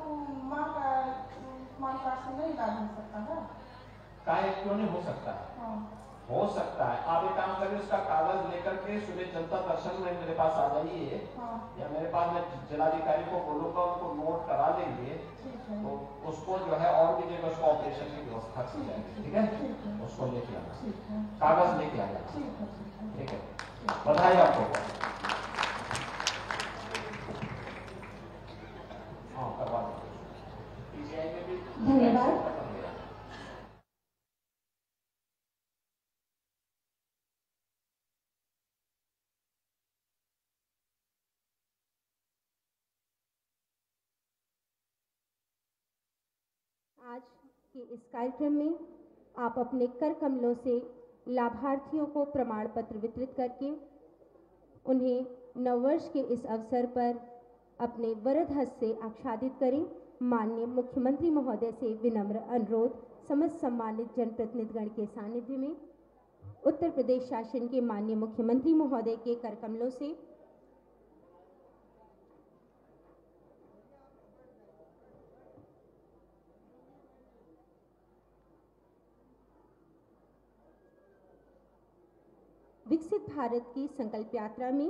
माँ का आयुष्मान कार्ड से नहीं इलाज हो सकता है? काहे क्यों नहीं हो सकता है? हो सकता है। आप एक काम करिए, उसका कागज लेकर के सुबह जनता दर्शन में मेरे पास आ जाइए, या मेरे पास मैं जिलाधिकारी को बोलूंगा, उनको नोट करा देंगे, तो उसको जो है और भी जगह उसको ऑपरेशन की व्यवस्था की जाएगी, ठीक है? उसको लेके आना, कागज लेके आना, ठीक है? बधाई आपको। हाँ, करवा देंगे। पीसीआई में भी धन्यवाद। आज के इस कार्यक्रम में आप अपने कर कमलों से लाभार्थियों को प्रमाण पत्र वितरित करके उन्हें नववर्ष के इस अवसर पर अपने वरद हस्त से आच्छादित करें। माननीय मुख्यमंत्री महोदय से विनम्र अनुरोध, समस्त सम्मानित जनप्रतिनिधिगण के सानिध्य में उत्तर प्रदेश शासन के माननीय मुख्यमंत्री महोदय के कर कमलों से विकसित भारत की संकल्प यात्रा में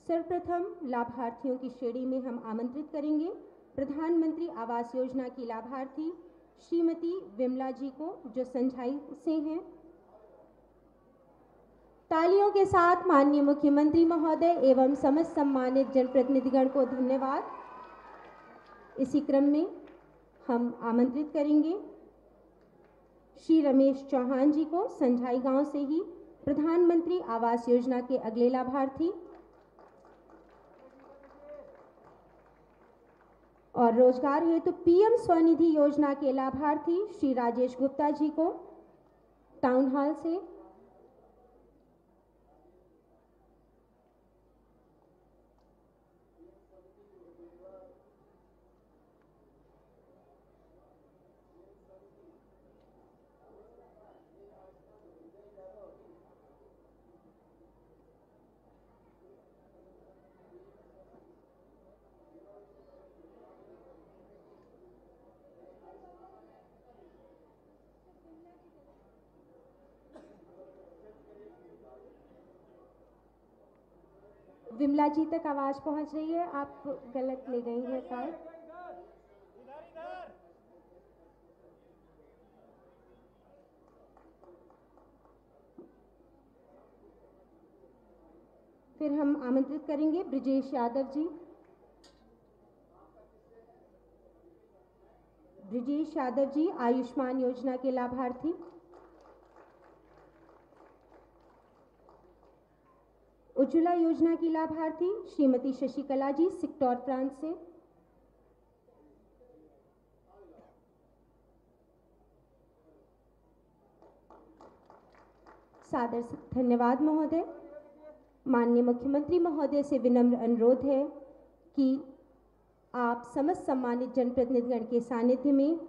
सर्वप्रथम लाभार्थियों की श्रेणी में हम आमंत्रित करेंगे प्रधानमंत्री आवास योजना की लाभार्थी श्रीमती विमला जी को, जो संझाई से हैं। तालियों के साथ माननीय मुख्यमंत्री महोदय एवं समस्त सम्मानित जनप्रतिनिधिगण को धन्यवाद। इसी क्रम में हम आमंत्रित करेंगे श्री रमेश चौहान जी को, संझाई गांव से ही प्रधानमंत्री आवास योजना के अगले लाभार्थी, और रोजगार हेतु पीएम स्वनिधि योजना के लाभार्थी श्री राजेश गुप्ता जी को टाउन हॉल से। विमला जी तक आवाज पहुंच रही है, आप गलत ले गई हैं कार्ड। फिर हम आमंत्रित करेंगे ब्रिजेश यादव जी। ब्रिजेश यादव जी आयुष्मान योजना के लाभार्थी। उज्ज्वला योजना की लाभार्थी श्रीमती शशिकला जी सिक्टौर फ्रांस से। सादर धन्यवाद महोदय। माननीय मुख्यमंत्री महोदय से विनम्र अनुरोध है कि आप समस्त सम्मानित जनप्रतिनिधिगण के सानिध्य में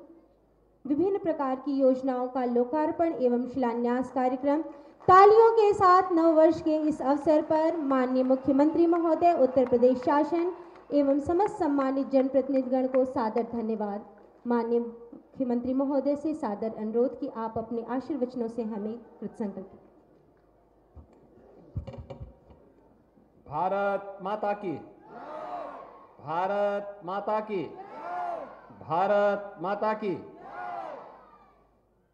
विभिन्न प्रकार की योजनाओं का लोकार्पण एवं शिलान्यास कार्यक्रम तालियों के साथ नववर्ष के इस अवसर पर माननीय मुख्यमंत्री महोदय, उत्तर प्रदेश शासन एवं समस्त सम्मानित जनप्रतिनिधिगण को सादर धन्यवाद। माननीय मुख्यमंत्री महोदय से सादर अनुरोध कि आप अपने आशीर्वचनों से हमें कृतसंकल्प। भारत माता की, भारत माता की, भारत माता की।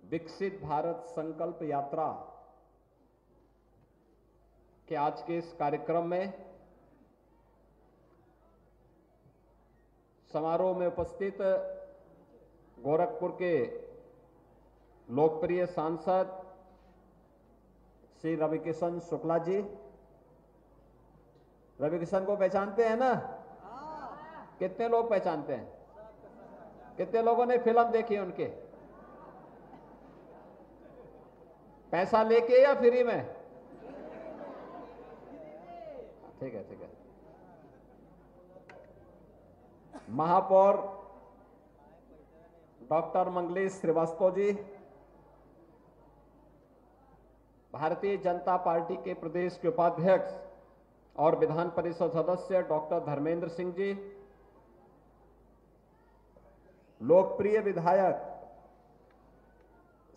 विकसित भारत संकल्प यात्रा के आज के इस कार्यक्रम में समारोह में उपस्थित गोरखपुर के लोकप्रिय सांसद श्री रविकिशन शुक्ला जी। रविकिशन को पहचानते हैं ना? कितने लोग पहचानते हैं? कितने लोगों ने फिल्म देखी उनके? पैसा लेके या फ्री में? ठीक है, ठीक है। महापौर डॉक्टर मंगलेश श्रीवास्तव जी, भारतीय जनता पार्टी के प्रदेश के उपाध्यक्ष और विधान परिषद सदस्य डॉक्टर धर्मेंद्र सिंह जी, लोकप्रिय विधायक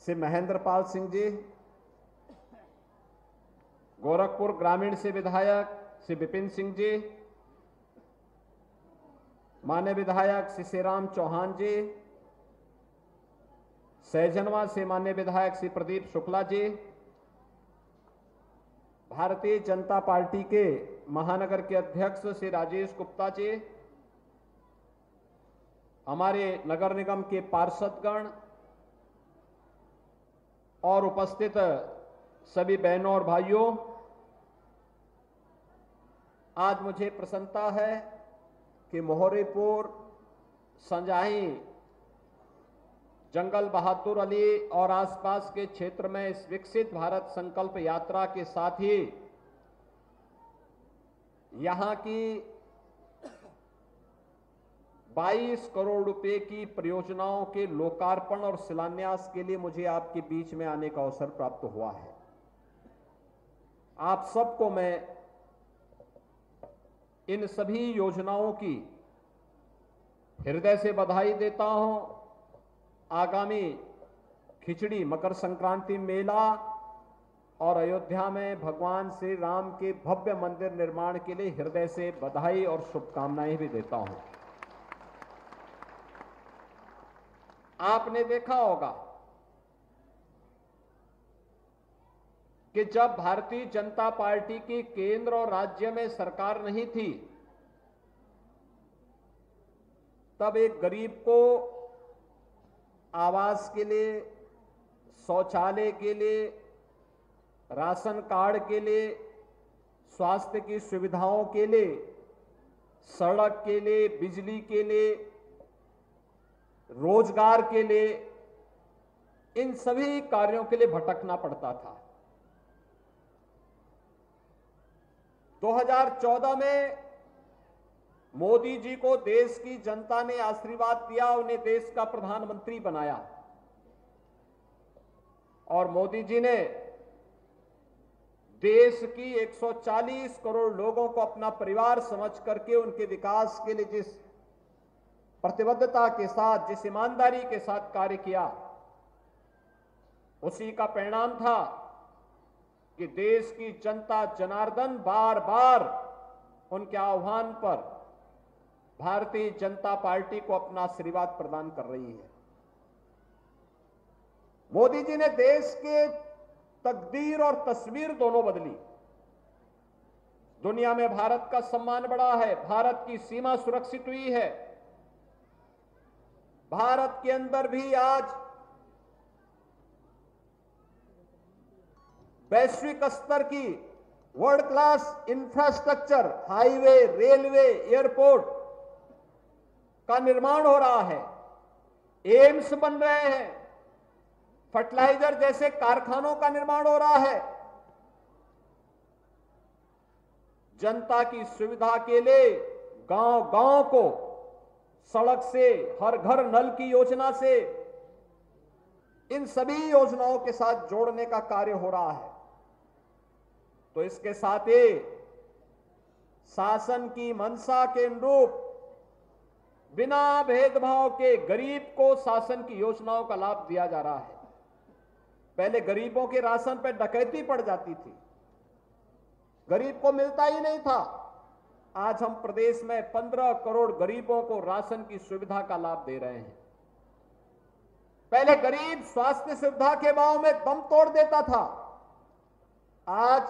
श्री महेंद्र पाल सिंह जी, गोरखपुर ग्रामीण से विधायक श्री विपिन सिंह जी, मान्य विधायक श्री श्रीराम चौहान जी, सहजनवा से मान्य विधायक श्री प्रदीप शुक्ला जी, भारतीय जनता पार्टी के महानगर के अध्यक्ष श्री राजेश गुप्ता जी, हमारे नगर निगम के पार्षदगण और उपस्थित सभी बहनों और भाइयों, आज मुझे प्रसन्नता है कि मोहरीपुर, संजाही, जंगल बहादुर अली और आसपास के क्षेत्र में इस विकसित भारत संकल्प यात्रा के साथ ही यहां की 22 करोड़ रुपए की परियोजनाओं के लोकार्पण और शिलान्यास के लिए मुझे आपके बीच में आने का अवसर प्राप्त हुआ है। आप सबको मैं इन सभी योजनाओं की हृदय से बधाई देता हूं। आगामी खिचड़ी मकर संक्रांति मेला और अयोध्या में भगवान श्री राम के भव्य मंदिर निर्माण के लिए हृदय से बधाई और शुभकामनाएं भी देता हूं। आपने देखा होगा कि जब भारतीय जनता पार्टी की केंद्र और राज्य में सरकार नहीं थी, तब एक गरीब को आवास के लिए, शौचालय के लिए, राशन कार्ड के लिए, स्वास्थ्य की सुविधाओं के लिए, सड़क के लिए, बिजली के लिए, रोजगार के लिए, इन सभी कार्यों के लिए भटकना पड़ता था। 2014 में मोदी जी को देश की जनता ने आशीर्वाद दिया, उन्हें देश का प्रधानमंत्री बनाया और मोदी जी ने देश की 140 करोड़ लोगों को अपना परिवार समझ करके उनके विकास के लिए जिस प्रतिबद्धता के साथ, जिस ईमानदारी के साथ कार्य किया, उसी का परिणाम था कि देश की जनता जनार्दन बार बार उनके आह्वान पर भारतीय जनता पार्टी को अपना आशीर्वाद प्रदान कर रही है। मोदी जी ने देश के तकदीर और तस्वीर दोनों बदली। दुनिया में भारत का सम्मान बढ़ा है, भारत की सीमा सुरक्षित हुई है, भारत के अंदर भी आज वैश्विक स्तर की world class infrastructure, highway, railway, airport का निर्माण हो रहा है, एम्स बन रहे हैं, फर्टिलाइजर जैसे कारखानों का निर्माण हो रहा है। जनता की सुविधा के लिए गांव-गांव को सड़क से, हर घर नल की योजना से, इन सभी योजनाओं के साथ जोड़ने का कार्य हो रहा है। तो इसके साथ ही शासन की मंशा के अनुरूप बिना भेदभाव के गरीब को शासन की योजनाओं का लाभ दिया जा रहा है। पहले गरीबों के राशन पर डकैती पड़ जाती थी, गरीब को मिलता ही नहीं था। आज हम प्रदेश में 15 करोड़ गरीबों को राशन की सुविधा का लाभ दे रहे हैं। पहले गरीब स्वास्थ्य सुविधा के भाव में दम तोड़ देता था, आज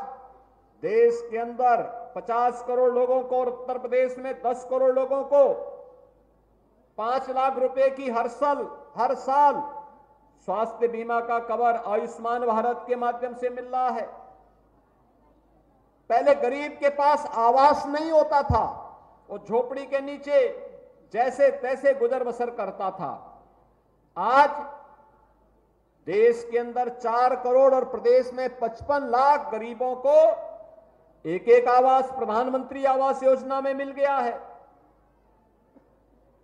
देश के अंदर 50 करोड़ लोगों को और उत्तर प्रदेश में 10 करोड़ लोगों को 5 लाख रुपए की हर साल स्वास्थ्य बीमा का कवर आयुष्मान भारत के माध्यम से मिल रहा है। पहले गरीब के पास आवास नहीं होता था, वो झोपड़ी के नीचे जैसे तैसे गुजर बसर करता था। आज देश के अंदर 4 करोड़ और प्रदेश में 55 लाख गरीबों को एक आवास प्रधानमंत्री आवास योजना में मिल गया है।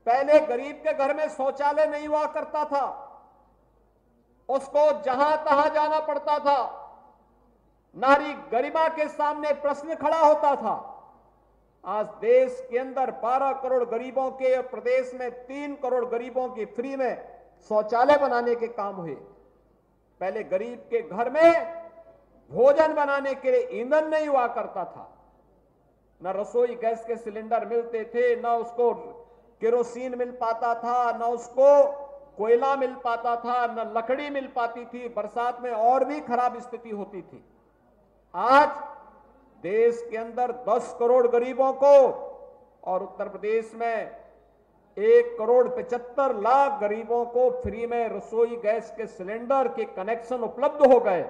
पहले गरीब के घर में शौचालय नहीं हुआ करता था, उसको जहां तहां जाना पड़ता था, नारी गरिमा के सामने प्रश्न खड़ा होता था। आज देश के अंदर 12 करोड़ गरीबों के और प्रदेश में 3 करोड़ गरीबों की फ्री में शौचालय बनाने के काम हुए। पहले गरीब के घर में भोजन बनाने के लिए ईंधन नहीं हुआ करता था, न रसोई गैस के सिलेंडर मिलते थे, न उसको केरोसिन मिल पाता था, न उसको कोयला मिल पाता था, न लकड़ी मिल पाती थी। बरसात में और भी खराब स्थिति होती थी। आज देश के अंदर 10 करोड़ गरीबों को और उत्तर प्रदेश में 1 करोड़ 75 लाख गरीबों को फ्री में रसोई गैस के सिलेंडर के कनेक्शन उपलब्ध हो गए।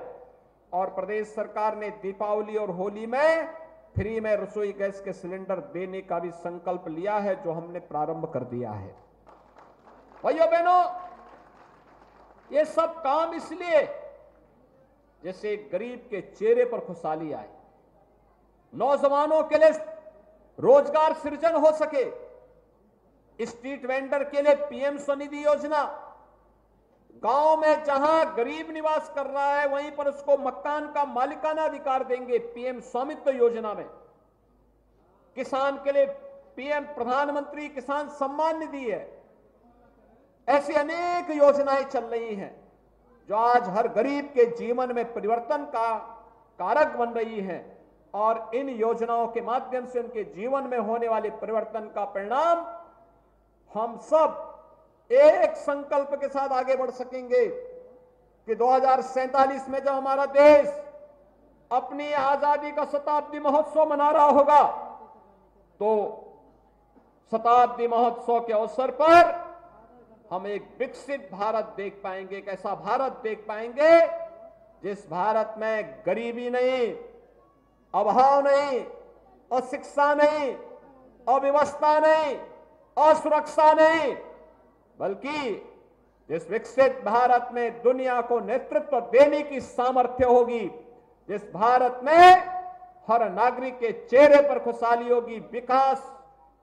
और प्रदेश सरकार ने दीपावली और होली में फ्री में रसोई गैस के सिलेंडर देने का भी संकल्प लिया है, जो हमने प्रारंभ कर दिया है। भाइयों बहनों, ये सब काम इसलिए जैसे गरीब के चेहरे पर खुशहाली आए, नौजवानों के लिए रोजगार सृजन हो सके, स्ट्रीट वेंडर के लिए पीएम स्वनिधि योजना, गांव में जहां गरीब निवास कर रहा है वहीं पर उसको मकान का मालिकाना अधिकार देंगे पीएम स्वामित्व योजना में। किसान के लिए पीएम प्रधानमंत्री किसान सम्मान निधि है। ऐसी अनेक योजनाएं चल रही हैं जो आज हर गरीब के जीवन में परिवर्तन का कारक बन रही हैं। और इन योजनाओं के माध्यम से उनके जीवन में होने वाले परिवर्तन का परिणाम हम सब एक संकल्प के साथ आगे बढ़ सकेंगे कि 2047 में जब हमारा देश अपनी आजादी का शताब्दी महोत्सव मना रहा होगा, तो शताब्दी महोत्सव के अवसर पर हम एक विकसित भारत देख पाएंगे। एक ऐसा भारत देख पाएंगे जिस भारत में गरीबी नहीं, अभाव नहीं, अशिक्षा नहीं, अव्यवस्था नहीं, असुरक्षा नहीं, बल्कि जिस विकसित भारत में दुनिया को नेतृत्व देने की सामर्थ्य होगी, जिस भारत में हर नागरिक के चेहरे पर खुशहाली होगी, विकास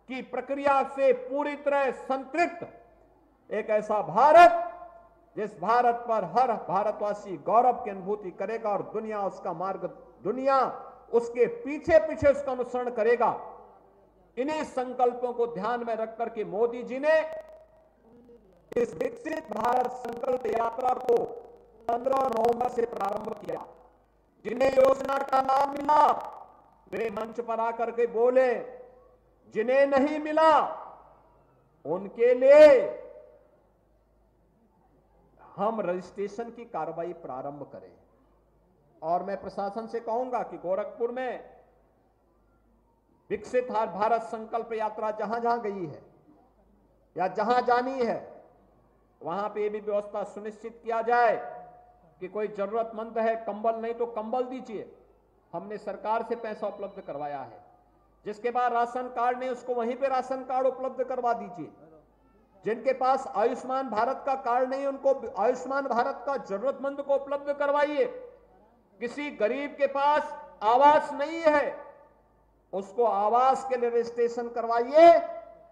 की प्रक्रिया से पूरी तरह संतृप्त एक ऐसा भारत जिस भारत पर हर भारतवासी गौरव की अनुभूति करेगा और दुनिया उसका मार्ग, दुनिया उसके पीछे पीछे उसका अनुसरण करेगा। इन्हीं संकल्पों को ध्यान में रखकर के मोदी जी ने इस विकसित भारत संकल्प यात्रा को 15 नवंबर से प्रारंभ किया। जिन्हें योजना का नाम मिला वे मंच पर आकर के बोले, जिन्हें नहीं मिला उनके लिए हम रजिस्ट्रेशन की कार्रवाई प्रारंभ करें। और मैं प्रशासन से कहूंगा कि गोरखपुर में विकसित भारत संकल्प यात्रा जहां जहां गई है या जहां जानी है, वहां पे भी व्यवस्था सुनिश्चित किया जाए कि कोई जरूरतमंद है, कंबल नहीं तो कंबल दीजिए। हमने सरकार से पैसा उपलब्ध करवाया है। जिसके पास राशन कार्ड नहीं उसको वहीं पे राशन कार्ड उपलब्ध करवा दीजिए। जिनके पास आयुष्मान भारत का कार्ड नहीं उनको आयुष्मान भारत का जरूरतमंद को उपलब्ध करवाइए। किसी गरीब के पास आवास नहीं है उसको आवास के लिए रजिस्ट्रेशन करवाइए।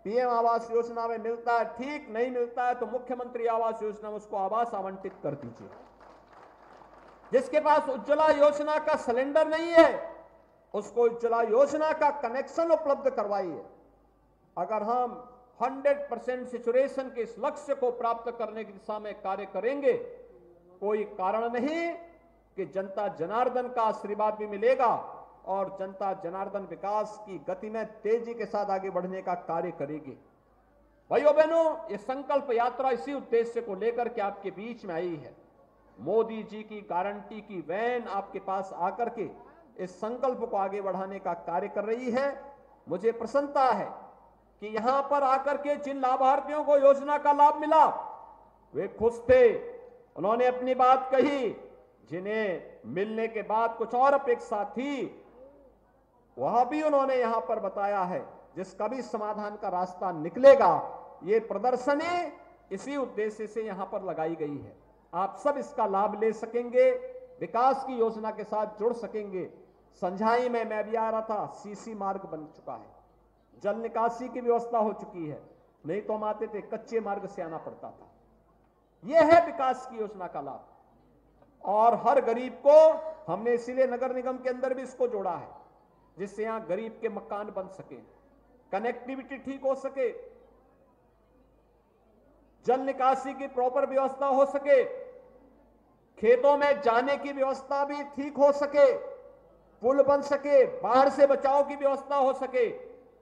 पीएम आवास योजना में मिलता है ठीक, नहीं मिलता है तो मुख्यमंत्री आवास योजना में उसको आवास आवंटित कर दीजिए। जिसके पास उज्ज्वला योजना का सिलेंडर नहीं है उसको उज्ज्वला योजना का कनेक्शन उपलब्ध करवाइए। अगर हम 100% सैचुरेशन के इस लक्ष्य को प्राप्त करने की दिशा में कार्य करेंगे, कोई कारण नहीं कि जनता जनार्दन का आशीर्वाद भी मिलेगा और जनता जनार्दन विकास की गति में तेजी के साथ आगे बढ़ने का कार्य करेगी। भाइयों बहनों, ये संकल्प यात्रा इसी उद्देश्य को लेकर के आपके बीच में आई है। मोदी जी की गारंटी की वैन आपके पास आकर के इस संकल्प को आगे बढ़ाने का कार्य कर रही है। मुझे प्रसन्नता है कि यहां पर आकर के जिन लाभार्थियों को योजना का लाभ मिला वे खुश थे। उन्होंने अपनी बात कही। जिन्हें मिलने के बाद कुछ और अपेक्षा थी वह भी उन्होंने यहां पर बताया है। जिसका भी समाधान का रास्ता निकलेगा, ये प्रदर्शनी इसी उद्देश्य से यहां पर लगाई गई है। आप सब इसका लाभ ले सकेंगे, विकास की योजना के साथ जुड़ सकेंगे। संझाई में मैं भी आ रहा था, सीसी मार्ग बन चुका है, जल निकासी की व्यवस्था हो चुकी है। नहीं तो हम आते थे कच्चे मार्ग से आना पड़ता था। यह है विकास की योजना का लाभ। और हर गरीब को हमने इसीलिए नगर निगम के अंदर भी इसको जोड़ा है, जिससे यहां गरीब के मकान बन सके, कनेक्टिविटी ठीक हो सके, जल निकासी की प्रॉपर व्यवस्था हो सके, खेतों में जाने की व्यवस्था भी ठीक हो सके, पुल बन सके, बाढ़ से बचाव की व्यवस्था हो सके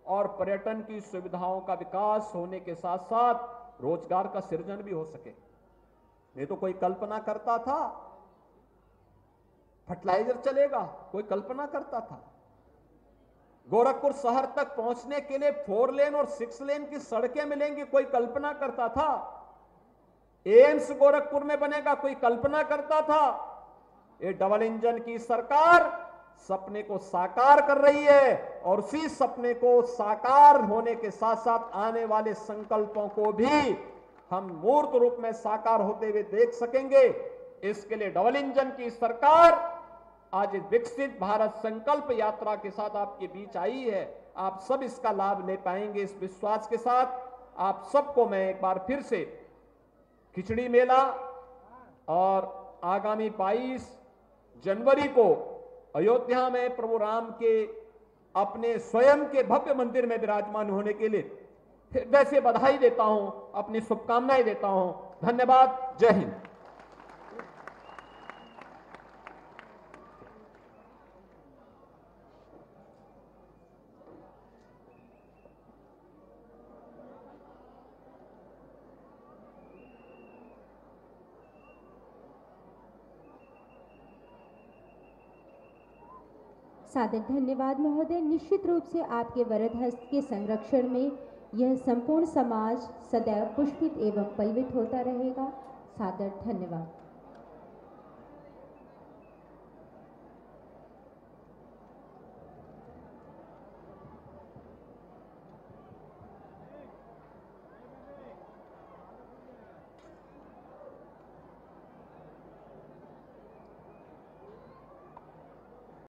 और पर्यटन की सुविधाओं का विकास होने के साथ साथ रोजगार का सृजन भी हो सके। नहीं तो कोई कल्पना करता था फर्टिलाइजर चलेगा, कोई कल्पना करता था गोरखपुर शहर तक पहुंचने के लिए 4 लेन और 6 लेन की सड़कें मिलेंगी, कोई कल्पना करता था एम्स गोरखपुर में बनेगा, कोई कल्पना करता था। ये डबल इंजन की सरकार सपने को साकार कर रही है और उसी सपने को साकार होने के साथ साथ आने वाले संकल्पों को भी हम मूर्त रूप में साकार होते हुए देख सकेंगे। इसके लिए डबल इंजन की सरकार आज विकसित भारत संकल्प यात्रा के साथ आपके बीच आई है। आप सब इसका लाभ ले पाएंगे इस विश्वास के साथ। आप सबको मैं एक बार फिर से खिचड़ी मेला और आगामी 22 जनवरी को अयोध्या में प्रभु राम के अपने स्वयं के भव्य मंदिर में विराजमान होने के लिए हृदय से बधाई देता हूं, अपनी शुभकामनाएं देता हूं। धन्यवाद। जय हिंद। सादर धन्यवाद महोदय। निश्चित रूप से आपके वरद हस्त के संरक्षण में यह संपूर्ण समाज सदैव पुष्पित एवं पल्वित होता रहेगा। सादर धन्यवाद।